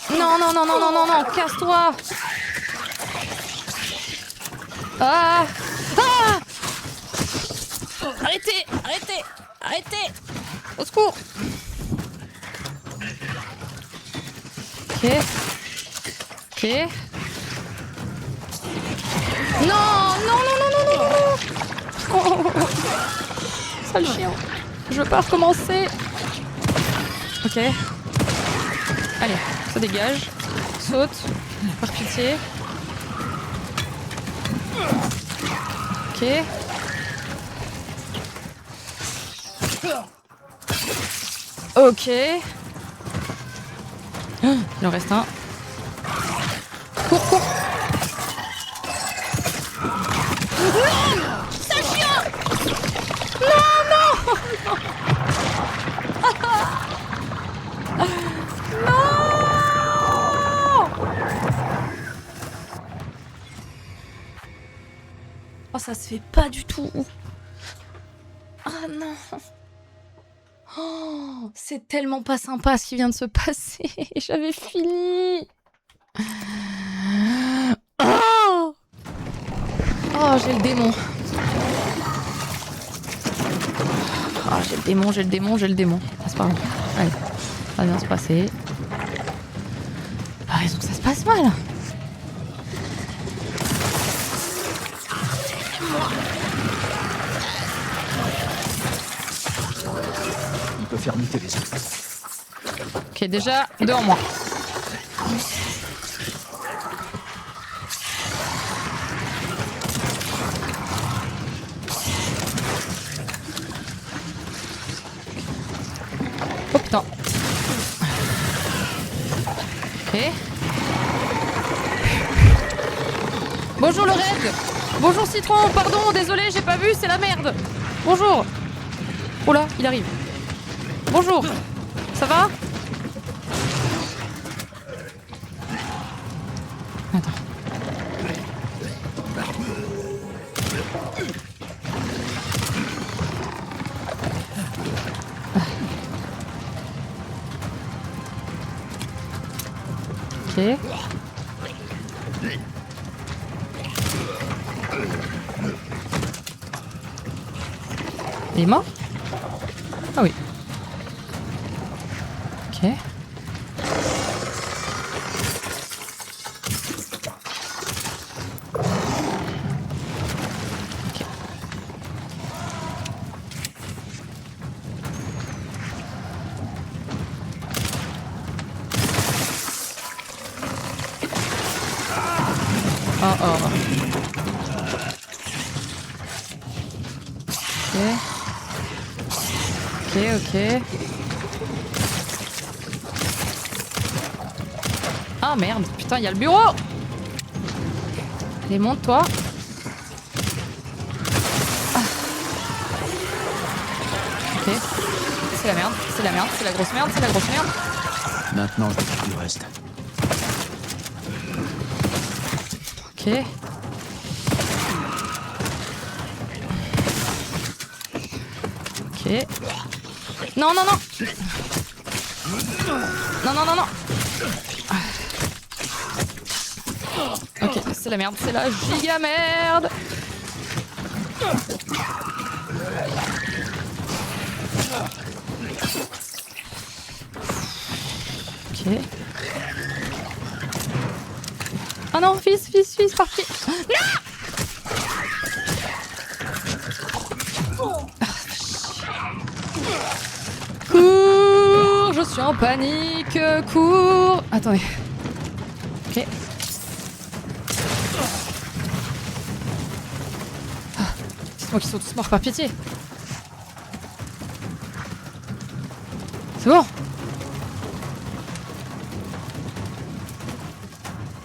S1: Ah non, non, non, non, non, non, non, casse-toi. Ah. Ah. Arrêtez, arrêtez, arrêtez. Au secours. Ok. Ok. Non, non, non, non, non, non, non. Oh. Sale chien. Je veux pas recommencer. Ok. Allez, ça dégage. Saute. Par pitié. Ok. Ok. Il en reste un. Cours, cours. Non, sale chien. Non, non, non. Non. Oh, ça se fait pas du tout. Ah non. Oh, c'est tellement pas sympa ce qui vient de se passer. J'avais fini. Oh, oh j'ai le démon. Ah, j'ai le démon, j'ai le démon, j'ai le démon. Ah, c'est pas grave. Allez, ça va bien se passer. T'as raison que ça se passe mal.
S7: Il peut faire muter les autres.
S1: Ok, déjà, deux en moins. Oh putain. Ok. Bonjour le raid. Bonjour Citron, pardon, désolé, j'ai pas vu, c'est la merde. Bonjour. Oh là, il arrive. Bonjour. Ça va? Attends. Ok. Il est mort? Ah oui. Ok. Ok. Oh oh. Ok. Ok, ok. Ah merde, putain, il y a le bureau. Allez, monte toi. Ah. Ok. C'est la merde, c'est la merde, c'est la grosse merde, c'est la grosse merde.
S7: Maintenant, je m'occupe du reste.
S1: Ok. Ok. Non, non, non. Non, non, non, non. Ok, c'est la merde, c'est la giga merde. Ok. Oh non, fils, par pied. Non. Cours, je suis en panique, cours. Attendez. Ok. Dites-moi qu'ils sont tous morts par pitié. C'est bon.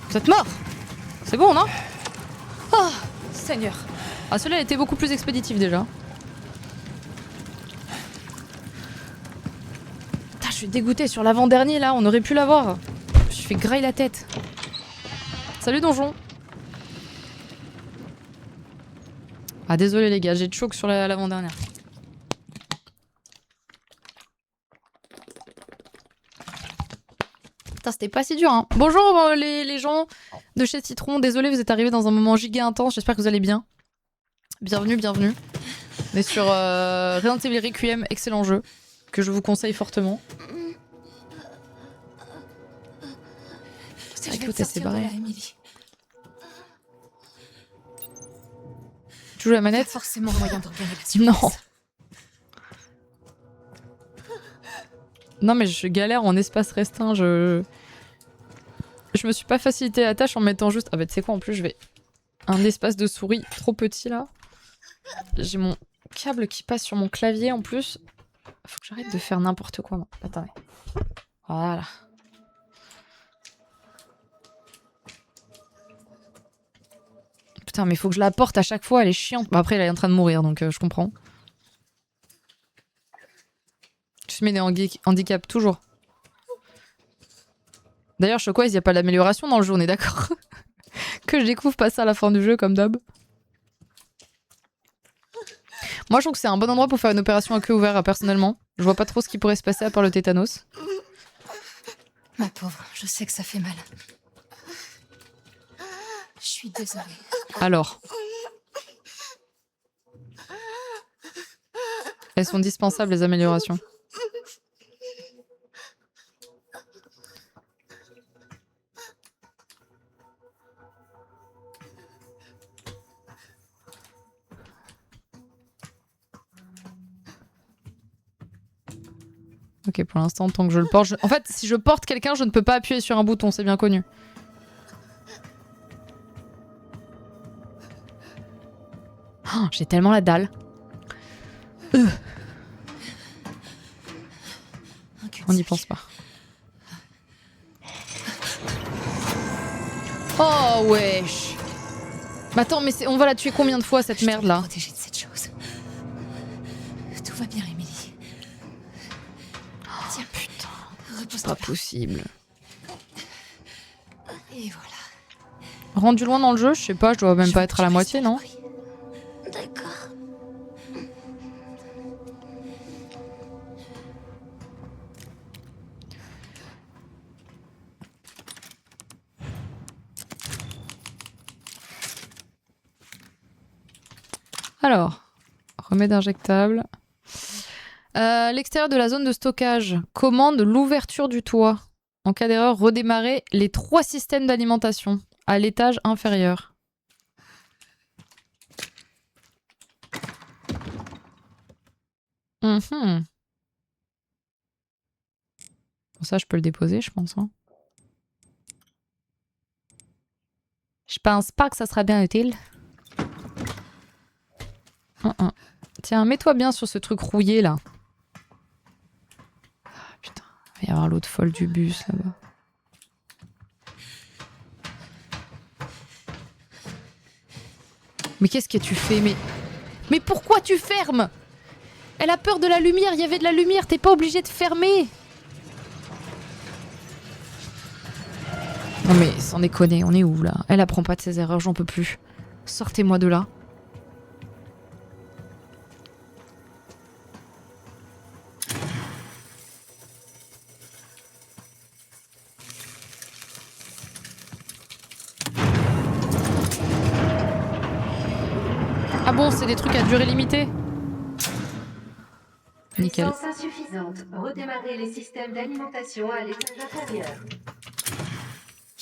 S1: Vous êtes morts. C'est bon, non? Oh, Seigneur. Ah, celui-là était beaucoup plus expéditif déjà. Putain, je suis dégoûtée. Sur l'avant-dernier, là, on aurait pu l'avoir. Je fais graille la tête. Salut, donjon. Ah, désolé, les gars, j'ai de choc sur l'avant-dernière. Putain, c'était pas si dur, hein. Bonjour les gens de chez Citron. Désolé, vous êtes arrivés dans un moment giga intense. J'espère que vous allez bien. Bienvenue, bienvenue. On est sur Resident Evil Requiem, excellent jeu, que je vous conseille fortement. C'est vrai que l'autre, elle s'est barrée. Tu joues la manette?
S4: Forcément moyen d'en gagner la surprise.
S1: Non. Non mais je galère en espace restreint, je me suis pas facilité la tâche en mettant juste... Ah bah tu sais quoi, en plus je vais... Un espace de souris trop petit là. J'ai mon câble qui passe sur mon clavier en plus. Faut que j'arrête de faire n'importe quoi. Attendez. Voilà. Putain mais faut que je la porte à chaque fois, elle est chiante. Bah, après elle est en train de mourir donc je comprends. Je mets des handicaps, toujours. D'ailleurs, Chocoise, il n'y a pas d'amélioration dans le jeu, on est d'accord. Que je découvre pas ça à la fin du jeu, comme d'hab. Moi, je trouve que c'est un bon endroit pour faire une opération à queue ouverte, personnellement. Je vois pas trop ce qui pourrait se passer à part le tétanos.
S4: Ma pauvre, je sais que ça fait mal. Je suis désolée.
S1: Alors. Elles sont indispensables, les améliorations. Ok, pour l'instant, tant que je le porte... En fait, si je porte quelqu'un, je ne peux pas appuyer sur un bouton, c'est bien connu. Oh, j'ai tellement la dalle. On n'y pense pas. Oh wesh. Mais attends, mais on va la tuer combien de fois cette merde là?
S4: Protéger de cette chose. Tout va bien, Emily. Tiens, putain.
S1: C'est pas possible.
S4: Et voilà.
S1: Rendu loin dans le jeu, je sais pas, je dois même pas être à la moitié, non?
S3: D'accord.
S1: Alors, remède injectable. L'extérieur de la zone de stockage. Commande l'ouverture du toit. En cas d'erreur, redémarrer les 3 systèmes d'alimentation à l'étage inférieur. Bon, ça, je peux le déposer, je pense. Hein. Je pense pas que ça sera bien utile. Tiens, mets-toi bien sur ce truc rouillé là. Ah, putain, il va y avoir l'autre folle du bus là-bas. Mais qu'est-ce que tu fais? Mais pourquoi tu fermes? Elle a peur de la lumière, il y avait de la lumière, t'es pas obligé de fermer. Non mais sans déconner, on est où là? Elle apprend pas de ses erreurs, j'en peux plus. Sortez-moi de là. Ah bon, c'est des trucs à durée limitée? Nickel.
S8: Puissance insuffisante. Redémarrer les systèmes d'alimentation à l'étage inférieur.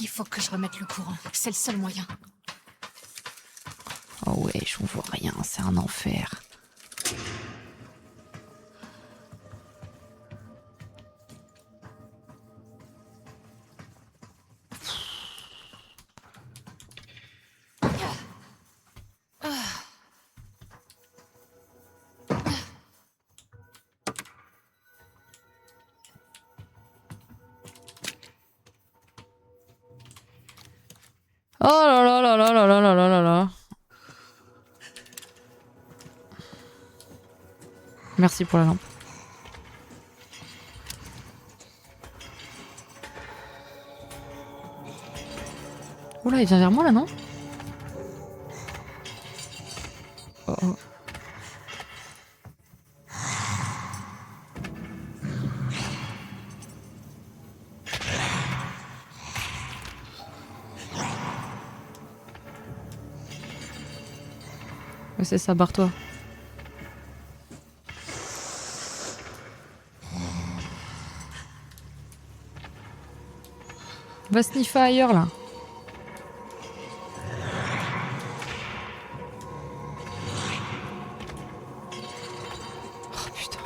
S4: Il faut que je remette le courant. C'est le seul moyen.
S1: Oh ouais, je vois rien, c'est un enfer. Oh là là là là là là là là là là. Merci pour la lampe. Oula, il vient vers moi là, non? Oh oh. Ouais, c'est ça, barre-toi. Va sniffer ailleurs là. Oh putain.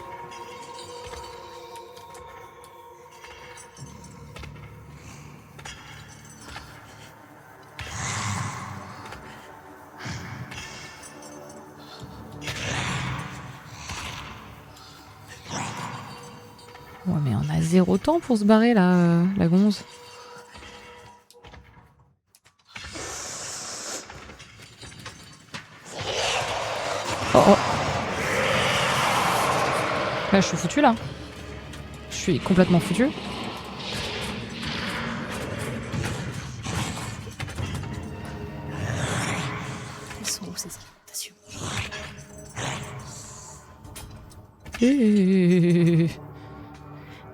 S1: Ouais mais on a zéro temps pour se barrer là, la gonze. Oh oh. Là je suis foutu là. Je suis complètement foutu.
S4: Elles sont où ces alimentations?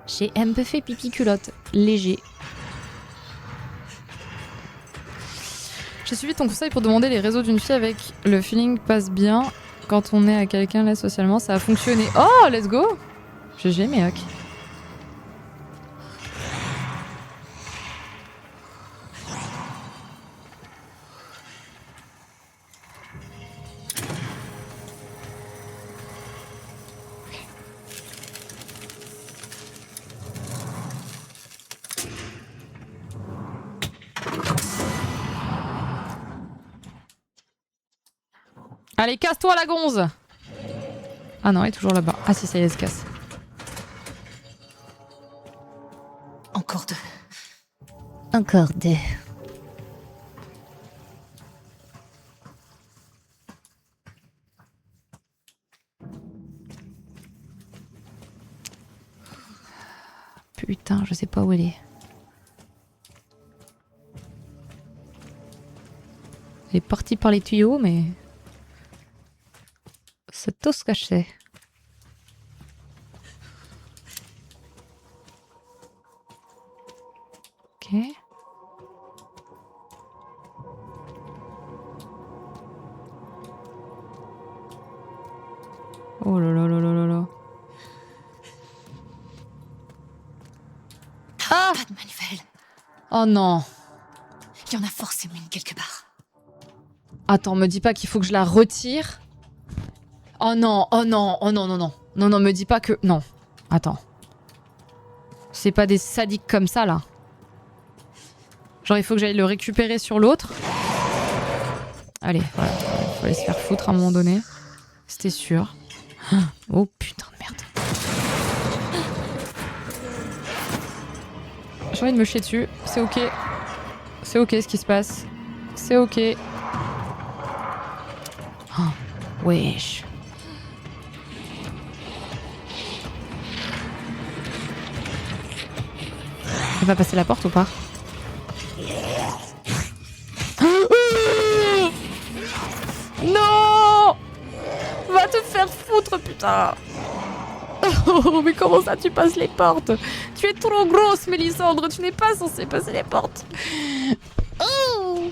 S1: J'ai un peu fait pipi culotte. Léger. J'ai suivi ton conseil pour demander les réseaux d'une fille avec le feeling passe bien. Quand on est à quelqu'un là socialement, ça a fonctionné. Oh, let's go! GG, méoc. Allez, casse-toi la gonze! Ah non, elle est toujours là-bas. Ah si, ça y est, elle se casse.
S4: Encore deux.
S1: Encore deux. Putain, je sais pas où elle est. Elle est partie par les tuyaux, mais... c'est tout ce que je sais. Ok. Oh là là là là là là. Ah!
S4: Pas de manivelle.
S1: Oh non.
S4: Il y en a forcément une quelque part.
S1: Attends, me dis pas qu'il faut que je la retire. Oh non, oh non, oh non, non, non. Non, non, me dis pas que... Non. Attends. C'est pas des sadiques comme ça, là. Genre, il faut que j'aille le récupérer sur l'autre. Allez, voilà. Il fallait se faire foutre à un moment donné. C'était sûr. Oh putain de merde. J'ai envie de me chier dessus. C'est ok. C'est ok ce qui se passe. C'est ok. Oh, wesh. Elle va passer la porte ou pas? Non! Va te faire foutre, putain! Oh, mais comment ça tu passes les portes? Tu es trop grosse, Mélissandre, tu n'es pas censée passer les portes. Oh!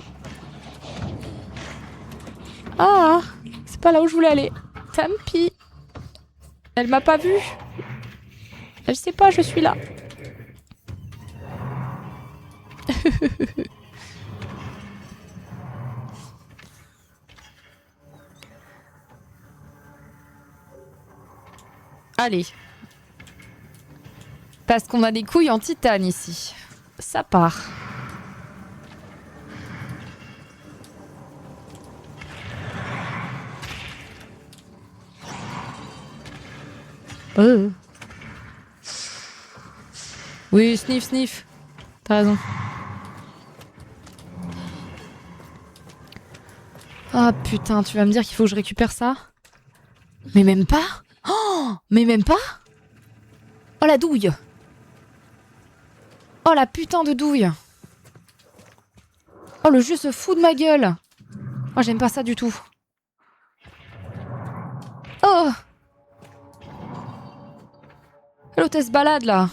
S1: Ah! C'est pas là où je voulais aller. Tant pis. Elle m'a pas vue. Elle sait pas, je suis là. Allez. Parce qu'on a des couilles en titane ici. Ça part. Oh. Oui, sniff, sniff. T'as raison. Ah putain, tu vas me dire qu'il faut que je récupère ça? Mais même pas? Oh, mais même pas? Oh la douille! Oh la putain de douille! Oh le jeu se fout de ma gueule! Oh j'aime pas ça du tout. Oh! L'hôtesse balade là!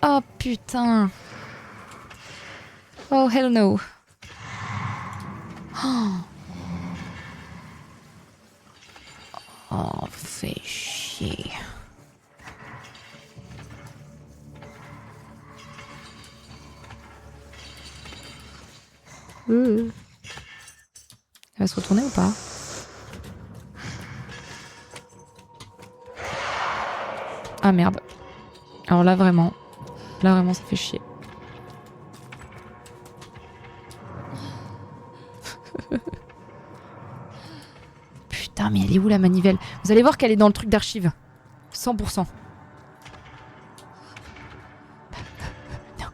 S1: Oh putain! Oh hell no! Oh, oh fais chier. Elle va se retourner ou pas? Ah merde. Alors là vraiment ça fait chier. Putain mais elle est où la manivelle? Vous allez voir qu'elle est dans le truc d'archives. 100%. Non.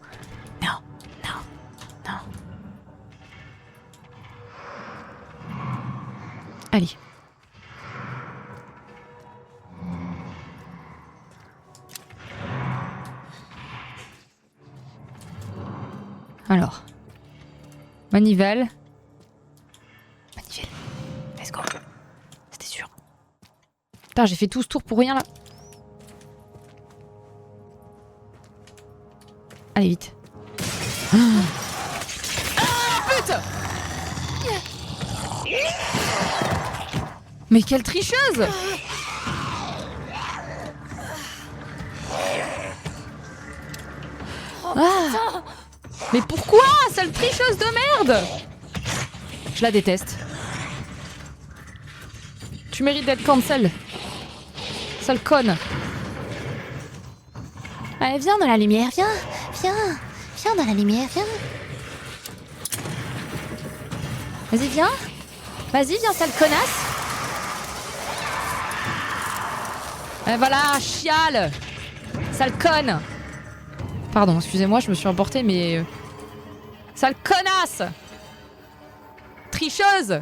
S1: Allez. Alors. Manivelle. Let's go. C'était sûr. Putain, j'ai fait tout ce tour pour rien là. Allez, vite. Putain! Mais quelle tricheuse! Ah. Mais pourquoi, sale tricheuse de merde! Je la déteste. Tu mérites d'être cancel. Sale conne. Allez, viens dans la lumière, viens dans la lumière, viens. Vas-y, viens, sale connasse. Et voilà, chiale. Sale conne. Pardon, excusez-moi, je me suis emportée, mais... Sale connasse. Tricheuse.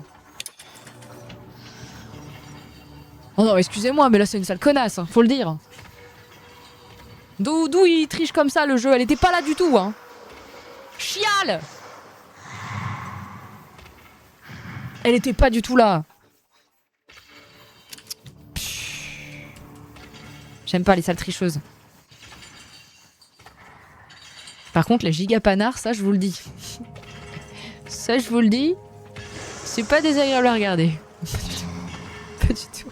S1: Oh non, excusez-moi, mais là c'est une sale connasse, hein, faut le dire. D'où il triche comme ça le jeu? Elle était pas là du tout, hein. Chiale. Elle était pas du tout là. J'aime pas les sales tricheuses. Par contre, les gigapanards, ça je vous le dis. Ça je vous le dis, c'est pas désagréable à regarder. Pas du tout.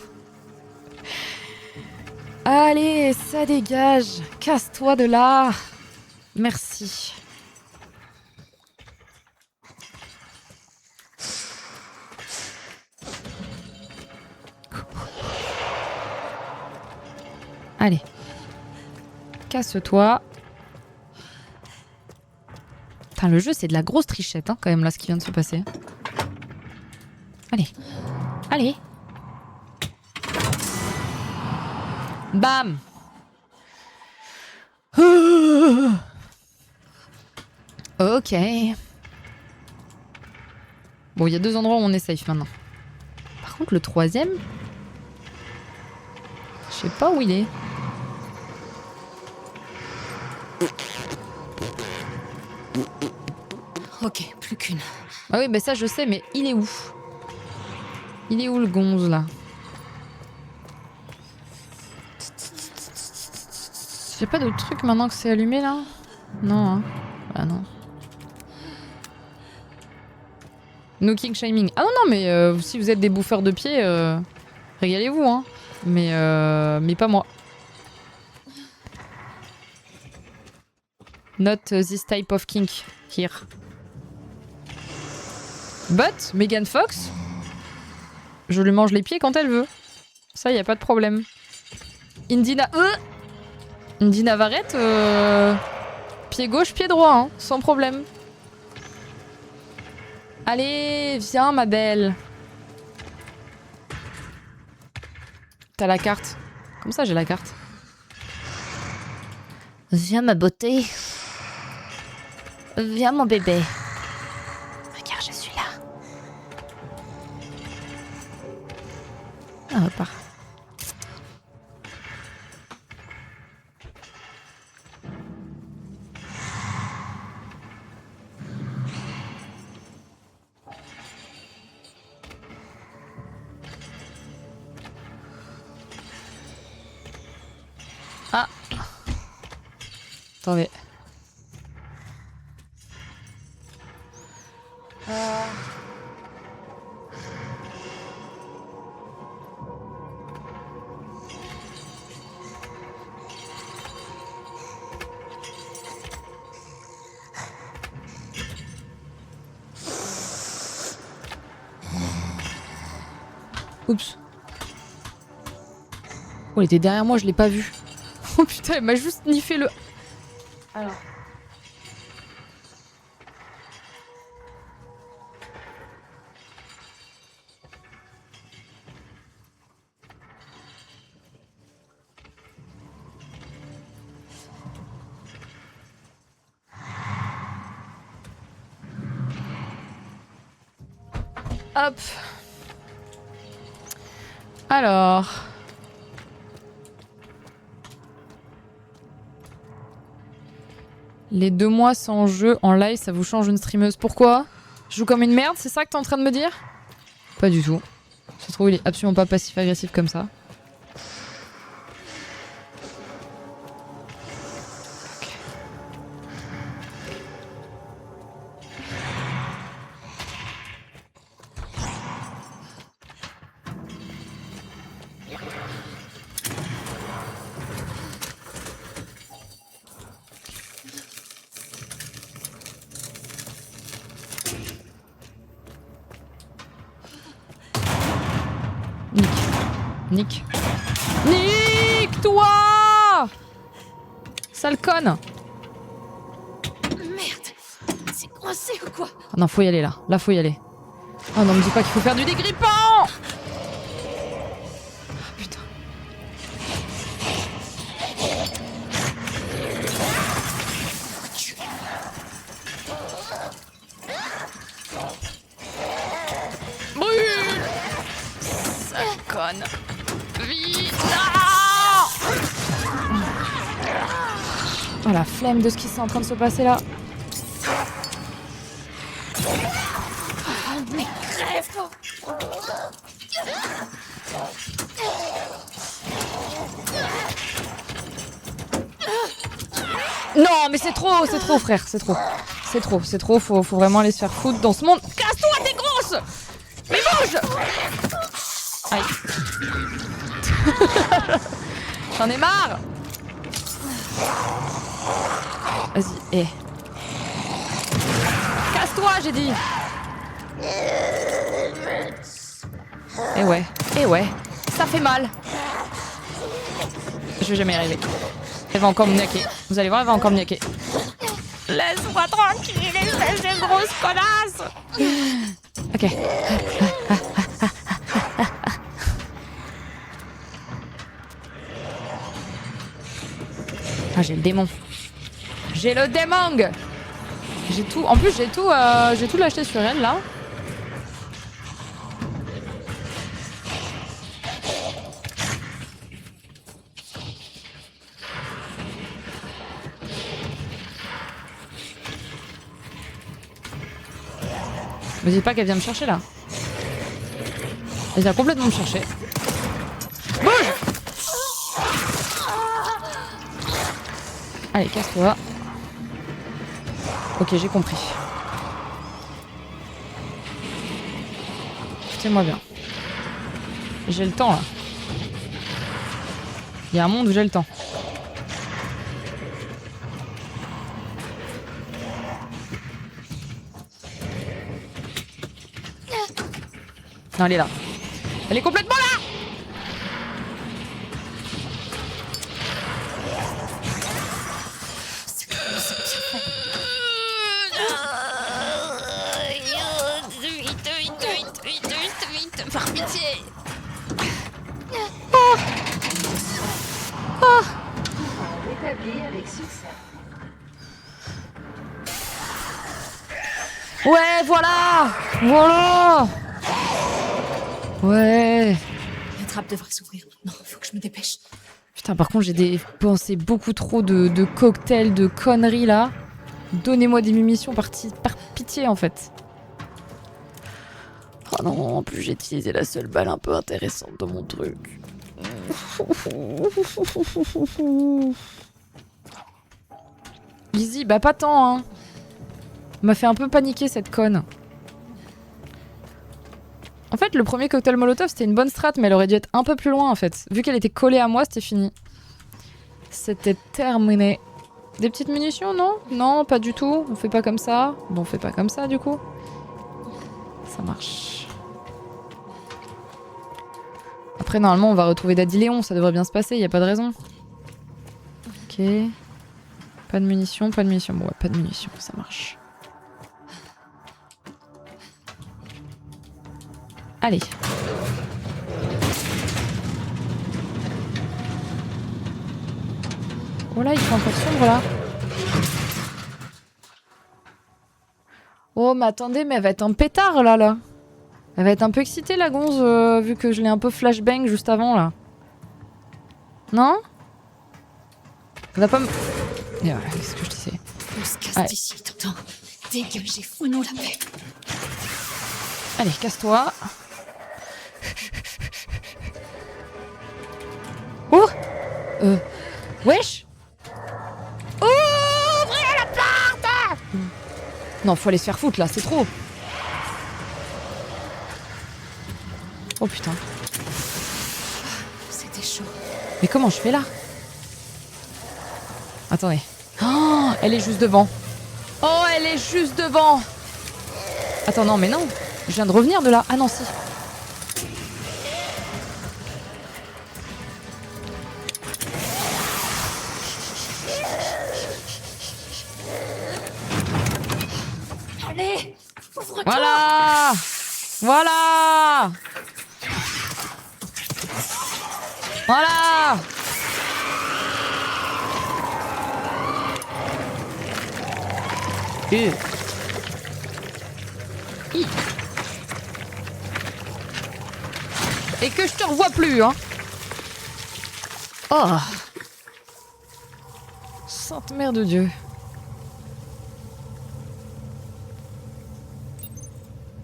S1: Allez, ça dégage. Casse-toi de là. Merci. Allez. Casse-toi. Putain, le jeu, c'est de la grosse trichette, hein, quand même, là, ce qui vient de se passer. Allez. Allez. Bam. Ok. Bon, il y a 2 endroits où on est safe maintenant. contre, le troisième... Je sais pas où il est.
S4: Ok, plus qu'une.
S1: Ah oui, bah ça je sais, mais il est où? Il est où le gonze là? J'ai pas d'autres trucs maintenant que c'est allumé là? Non, hein? Ah non. No king shaming. Ah non, non, mais si vous êtes des bouffeurs de pieds, régalez-vous, hein. Mais pas moi. Not this type of kink here. But Megan Fox, je lui mange les pieds quand elle veut. Ça, y a pas de problème. Indy Navarrete, pied gauche, pied droit, hein, sans problème. Allez, viens ma belle. T'as la carte. Comme ça, j'ai la carte. Viens ma beauté. Viens mon bébé. Regarde, je suis là. Ah, repart. Ah. Attendez. Oups. Oh, il était derrière moi, je l'ai pas vu. Oh putain, il m'a juste niffé le... Alors... Hop. Alors... Les 2 mois sans jeu en live, ça vous change une streameuse. Pourquoi? Je joue comme une merde, c'est ça que t'es en train de me dire? Pas du tout. Ça se trouve, il est absolument pas passif-agressif comme ça. Nick. Nick, toi! Sale conne!
S4: Merde! C'est coincé ou quoi?
S1: Oh non, faut y aller là. Là, faut y aller. Oh non, me dis pas qu'il faut faire du dégrippant! Oh, putain. Brûle! Sale conne. Vite! Non! Oh la flemme de ce qui s'est en train de se passer là.
S4: Mais crève!
S1: Non mais c'est trop frère, c'est trop, faut vraiment aller se faire foutre dans ce monde. Casse-toi, t'es grosse! Mais bouge! Aïe. J'en ai marre! Vas-y, casse-toi, j'ai dit! Eh ouais, ça fait mal. Je vais jamais y arriver. Elle va encore me niaquer. Vous allez voir, elle va encore me niaquer. Laisse-moi tranquille, espèce de grosse connasse! Ok. Ah, j'ai le démon. J'ai le démon! J'ai tout. En plus, j'ai tout lâché sur elle là. Me dis pas qu'elle vient me chercher là. Elle vient complètement me chercher. Bouge! Allez, casse-toi. Ok, j'ai compris. Écoutez-moi bien. J'ai le temps là. Il y a un monde où j'ai le temps. Non, elle est là. Elle est complètement là! Par pitié!
S8: Rétabli avec succès.
S1: Ouais, voilà! Voilà! Ouais!
S4: La trappe devrait s'ouvrir. Non, faut que je me dépêche.
S1: Putain, par contre, j'ai dépensé beaucoup trop de cocktails, de conneries là. Donnez-moi des munitions par pitié en fait. Oh non, en plus j'ai utilisé la seule balle un peu intéressante de mon truc. Lizzie, bah pas tant hein. M'a fait un peu paniquer cette conne. En fait, le premier cocktail Molotov c'était une bonne strat, mais elle aurait dû être un peu plus loin en fait. Vu qu'elle était collée à moi, c'était fini. C'était terminé. Des petites munitions, non? Non, pas du tout. On fait pas comme ça. Bon, on fait pas comme ça, du coup. Ça marche. Après, normalement, on va retrouver Daddy Léon. Ça devrait bien se passer. Y a pas de raison. Ok. Pas de munitions, pas de munitions. Bon, ouais, pas de munitions. Ça marche. Allez. Oh là, il fait encore sombre là. Oh, mais attendez, mais elle va être un pétard là. Elle va être un peu excitée la gonze, vu que je l'ai un peu flashbang juste avant là. Non? Elle va pas me. Qu'est-ce que je disais?
S4: On se casse d'ici, t'entends? Dégagez, fous-nous la paix.
S1: Allez, casse-toi. Oh! Wesh! Ouvrez la porte! Non, faut aller se faire foutre là, c'est trop. Oh putain.
S4: C'était chaud.
S1: Mais comment je fais là? Attendez. Oh, elle est juste devant. Oh, elle est juste devant. Attends, non, mais non. Je viens de revenir de là. Ah non, si.
S4: Allez, ouvre-toi.
S1: Voilà! Voilà! Voilà! Et que je te revois plus, hein. Oh! Sainte Mère de Dieu.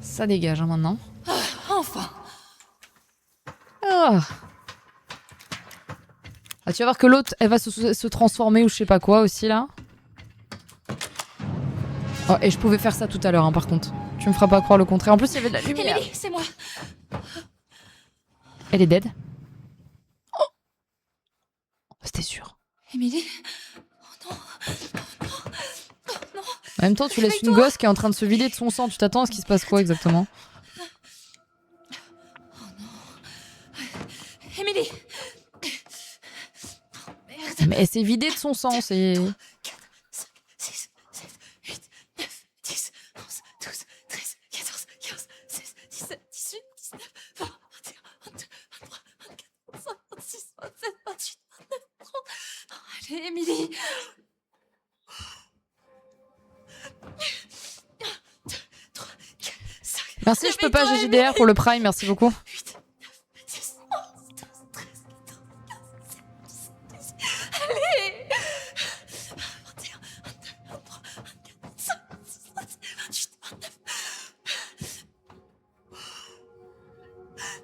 S1: Ça dégage, hein, maintenant.
S4: Enfin.
S1: Ah. Ah, tu vas voir que l'autre, elle va se transformer ou je sais pas quoi aussi, là. Oh, et je pouvais faire ça tout à l'heure, hein, par contre. Tu me feras pas croire le contraire. En plus, il y avait de la lumière.
S4: Emily, c'est moi.
S1: Elle est dead. Oh, c'était sûr.
S4: Emily. Oh non.
S1: En même temps, tu laisses une gosse qui est en train de se vider de son sang. Tu t'attends à ce qu'il se passe quoi exactement?
S4: Oh non. Emily. Oh, merde.
S1: Mais elle s'est vidée de son sang, c'est...
S4: 5, 6, 7, 8, 9, 10, 11, 12, 13, 14, 15, 16, 17, 18, 19, 20, 21, 22, 23, 24, 25, 26, 27, 28, 29, 30. Oh, allez, Emily. 2, 3, 4, 5.
S1: Merci, je peux pas GGDR pour le Prime, merci beaucoup.
S4: 8, 9, 10, 11, 12, 13, 14, 15, 16, 17, 18. Allez. 21, 22, 23, 24, 25, 26, 27, 28, 29,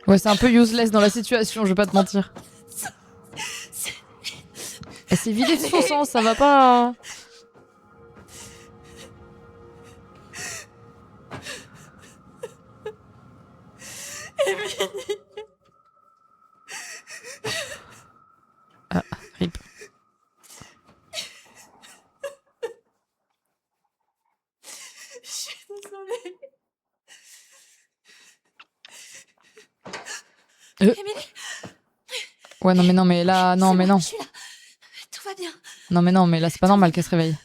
S1: Ouais, c'est un peu useless dans la situation, je vais pas te mentir. Elle s'est vidée de son sang, ça va pas... Ah, rip.
S4: Je suis désolée. Émilie,
S1: Ouais, non, mais non, mais là, non,
S4: c'est
S1: mais
S4: moi,
S1: non.
S4: je suis là. Tout va bien.
S1: Non, mais non, mais là, c'est pas normal qu'elle se réveille.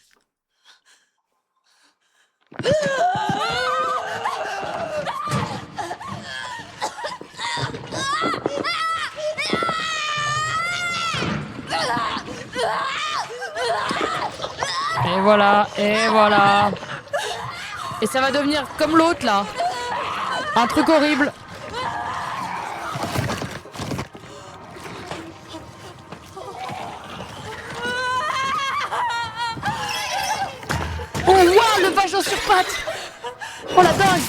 S1: Et voilà, et voilà. Et ça va devenir comme l'autre, là. Un truc horrible. Oh, waouh, le vagin sur pattes. Oh, la dingue.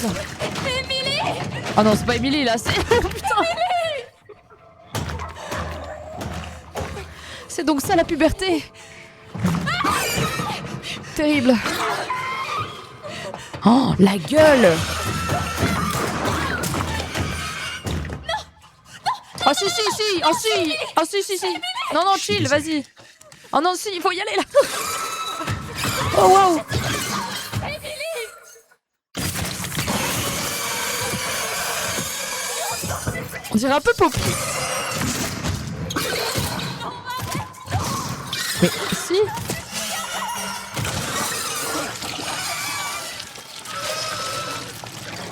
S1: Oh non, c'est pas Emily, là, c'est... Putain. C'est donc ça, la puberté. Terrible. Oh, la gueule. Oh si si si, oh si, oh si si si. Non non, chill, vas-y. Oh non si, il faut y aller là. Oh waouh. On dirait un peu Poppy. Mais si.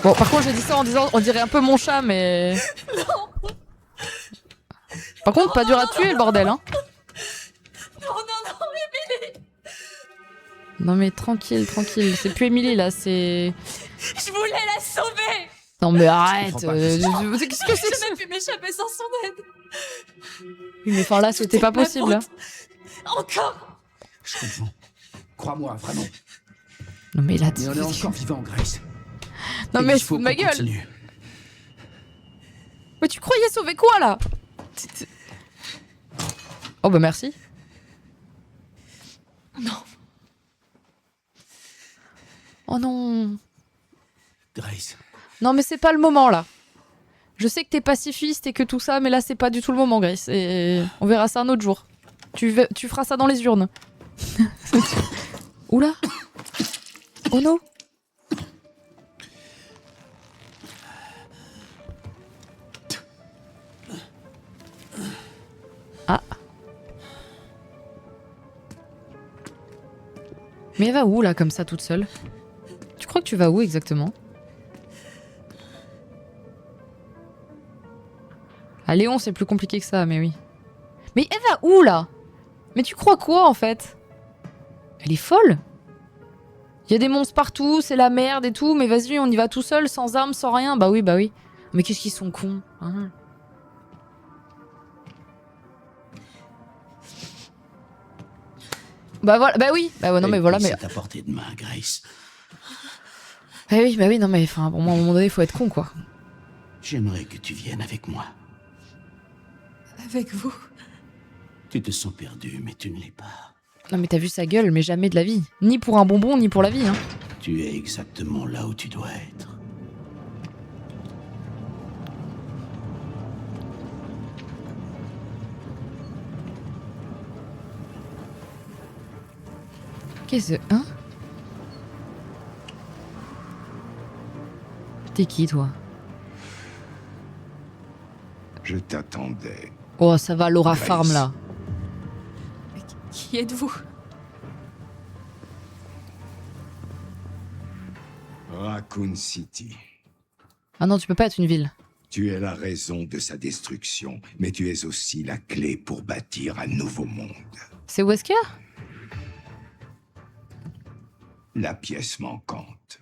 S1: Bon, par contre, j'ai dit ça en disant on dirait un peu mon chat, mais. Par contre, pas dur à tuer le bordel, hein.
S4: Non, Émilie.
S1: Non, mais tranquille, tranquille. C'est plus Emily là, c'est.
S4: Je voulais la sauver.
S1: Non, mais arrête.
S7: comprends pas tout ça.
S1: Qu'est-ce que c'est que ça?
S4: Je n'ai pu m'échapper sans son aide.
S1: Oui, mais enfin là, c'était pas
S4: ma
S1: possible. Là.
S4: faute. Encore.
S7: Je comprends. Crois-moi, vraiment.
S1: Non, mais là,
S7: Mais on est encore vivant, Grace.
S1: Non,
S7: Et
S1: mais
S7: il faut
S1: fous de ma
S7: qu'on
S1: gueule.
S7: continue.
S1: Mais tu croyais sauver quoi là? Oh bah merci.
S4: Non.
S1: Oh non.
S7: Grace.
S1: Non mais c'est pas le moment là. Je sais que t'es pacifiste et que tout ça, mais là c'est pas du tout le moment, Grace. Et on verra ça un autre jour. Tu feras ça dans les urnes. Oula. Oh non. Ah. Mais elle va où là comme ça toute seule? Tu crois que tu vas où exactement? À Léon c'est plus compliqué que ça, mais oui. Mais elle va où là? Mais tu crois quoi en fait? Elle est folle? Il y a des monstres partout, c'est la merde et tout, mais vas-y on y va tout seul, sans armes, sans rien. Bah oui, bah oui. Mais qu'est-ce qu'ils sont cons, hein? Bah voilà, bah oui, bah ouais, non mais voilà, mais...
S2: C'est à portée de main, Grace.
S1: Bah oui, non mais enfin, bon, à un moment donné, il faut être con quoi.
S2: J'aimerais que tu viennes avec moi.
S4: Avec vous.
S2: Tu te sens perdu, mais tu ne l'es pas.
S1: Non mais t'as vu sa gueule, mais jamais de la vie. Ni pour un bonbon, ni pour la vie, hein.
S2: Tu es exactement là où tu dois être.
S1: Qu'est-ce que... Hein? T'es qui, toi?
S6: Je t'attendais.
S1: Oh, ça va, Laura
S6: Grace.
S1: Farm, là.
S4: Qui êtes-vous?
S6: Raccoon City.
S1: Ah non, tu peux pas être une ville.
S6: Tu es la raison de sa destruction, mais tu es aussi la clé pour bâtir un nouveau monde.
S1: C'est Wesker?
S6: La pièce manquante.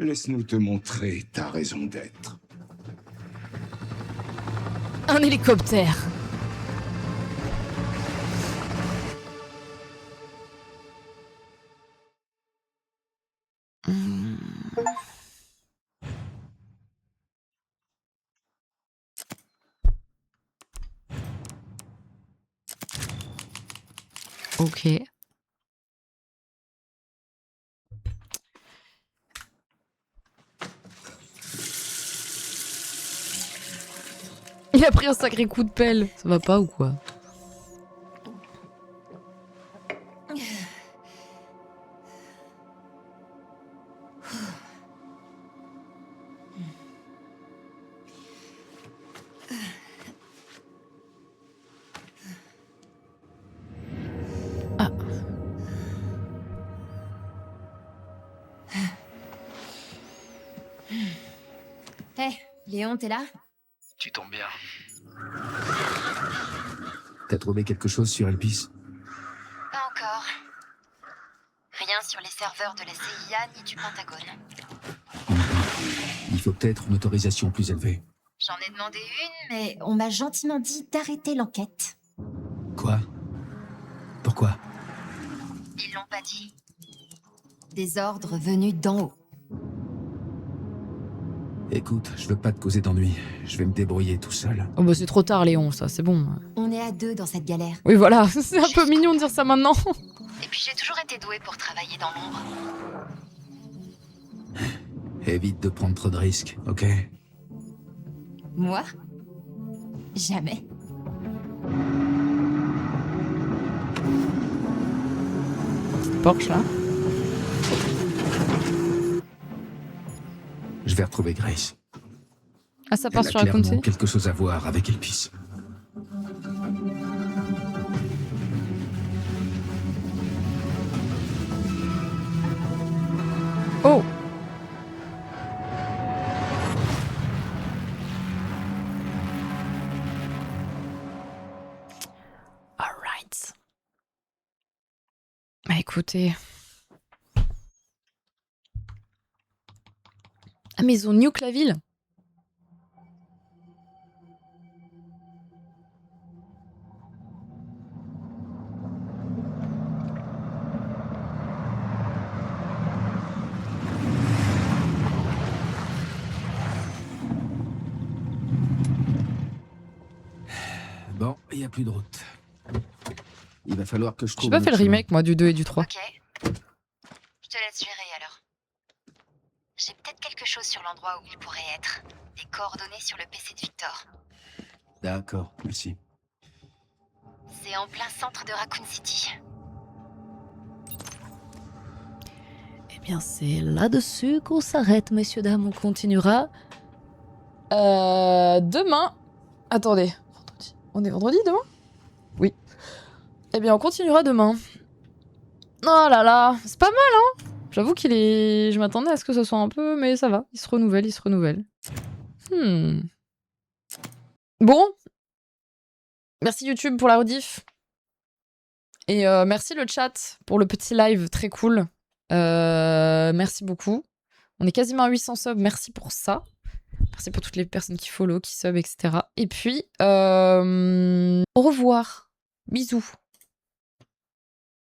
S6: Laisse-nous te montrer ta raison d'être.
S1: Un hélicoptère. Ok. Il a pris un sacré coup de pelle. Ça va pas ou quoi? Ah.
S4: Hé, Léon, t'es là?
S9: Tu tombes bien.
S7: T'as trouvé quelque chose sur Elpis?
S5: Pas encore. Rien sur les serveurs de la CIA ni du Pentagone.
S7: Il faut peut-être une autorisation plus élevée.
S5: J'en ai demandé une,
S4: Mais on m'a gentiment dit d'arrêter l'enquête.
S7: Quoi? Pourquoi?
S5: ils l'ont pas dit.
S4: Des ordres venus d'en haut.
S7: Écoute, je veux pas te causer d'ennui. Je vais me débrouiller tout seul.
S1: Oh bah c'est trop tard, Léon, ça, c'est bon.
S4: On est à 2 dans cette galère.
S1: Oui, voilà, c'est un peu mignon de dire ça maintenant.
S5: Et puis j'ai toujours été douée pour travailler dans l'ombre.
S7: Évite de prendre trop de risques, ok?
S4: Moi? Jamais.
S1: Porsche, là.
S7: Je vais retrouver Grace.
S1: Ah, ça part
S7: Elle a
S1: sur la
S7: clairement
S1: Kunti.
S7: quelque chose à voir avec Elpis.
S1: Oh! Alright. Bah écoutez. Ah mais ils ont nuke la ville.
S7: Bon, il n'y a plus de route. Il va falloir que je
S1: J'ai
S7: trouve.
S1: pas
S7: un
S1: fait le
S7: chemin.
S1: remake moi du 2 et du 3.
S5: Ok. Je te laisse gérer alors. J'ai peut-être quelque chose sur l'endroit où il pourrait être. Des coordonnées sur le PC de Victor.
S7: D'accord, merci.
S5: C'est en plein centre de Raccoon City.
S1: Eh bien, c'est là-dessus qu'on s'arrête, messieurs, dames. On continuera demain. Attendez, vendredi. On est vendredi demain? Oui. Eh bien, on continuera demain. Oh là là, c'est pas mal, hein? J'avoue qu'il est... Je m'attendais à ce que ce soit un peu... Mais ça va, il se renouvelle, il se renouvelle. Bon. Merci YouTube pour la rediff. Et merci le chat pour le petit live, très cool. Merci beaucoup. On est quasiment à 800 subs, merci pour ça. Merci pour toutes les personnes qui follow, qui sub, etc. Et puis, au revoir. Bisous.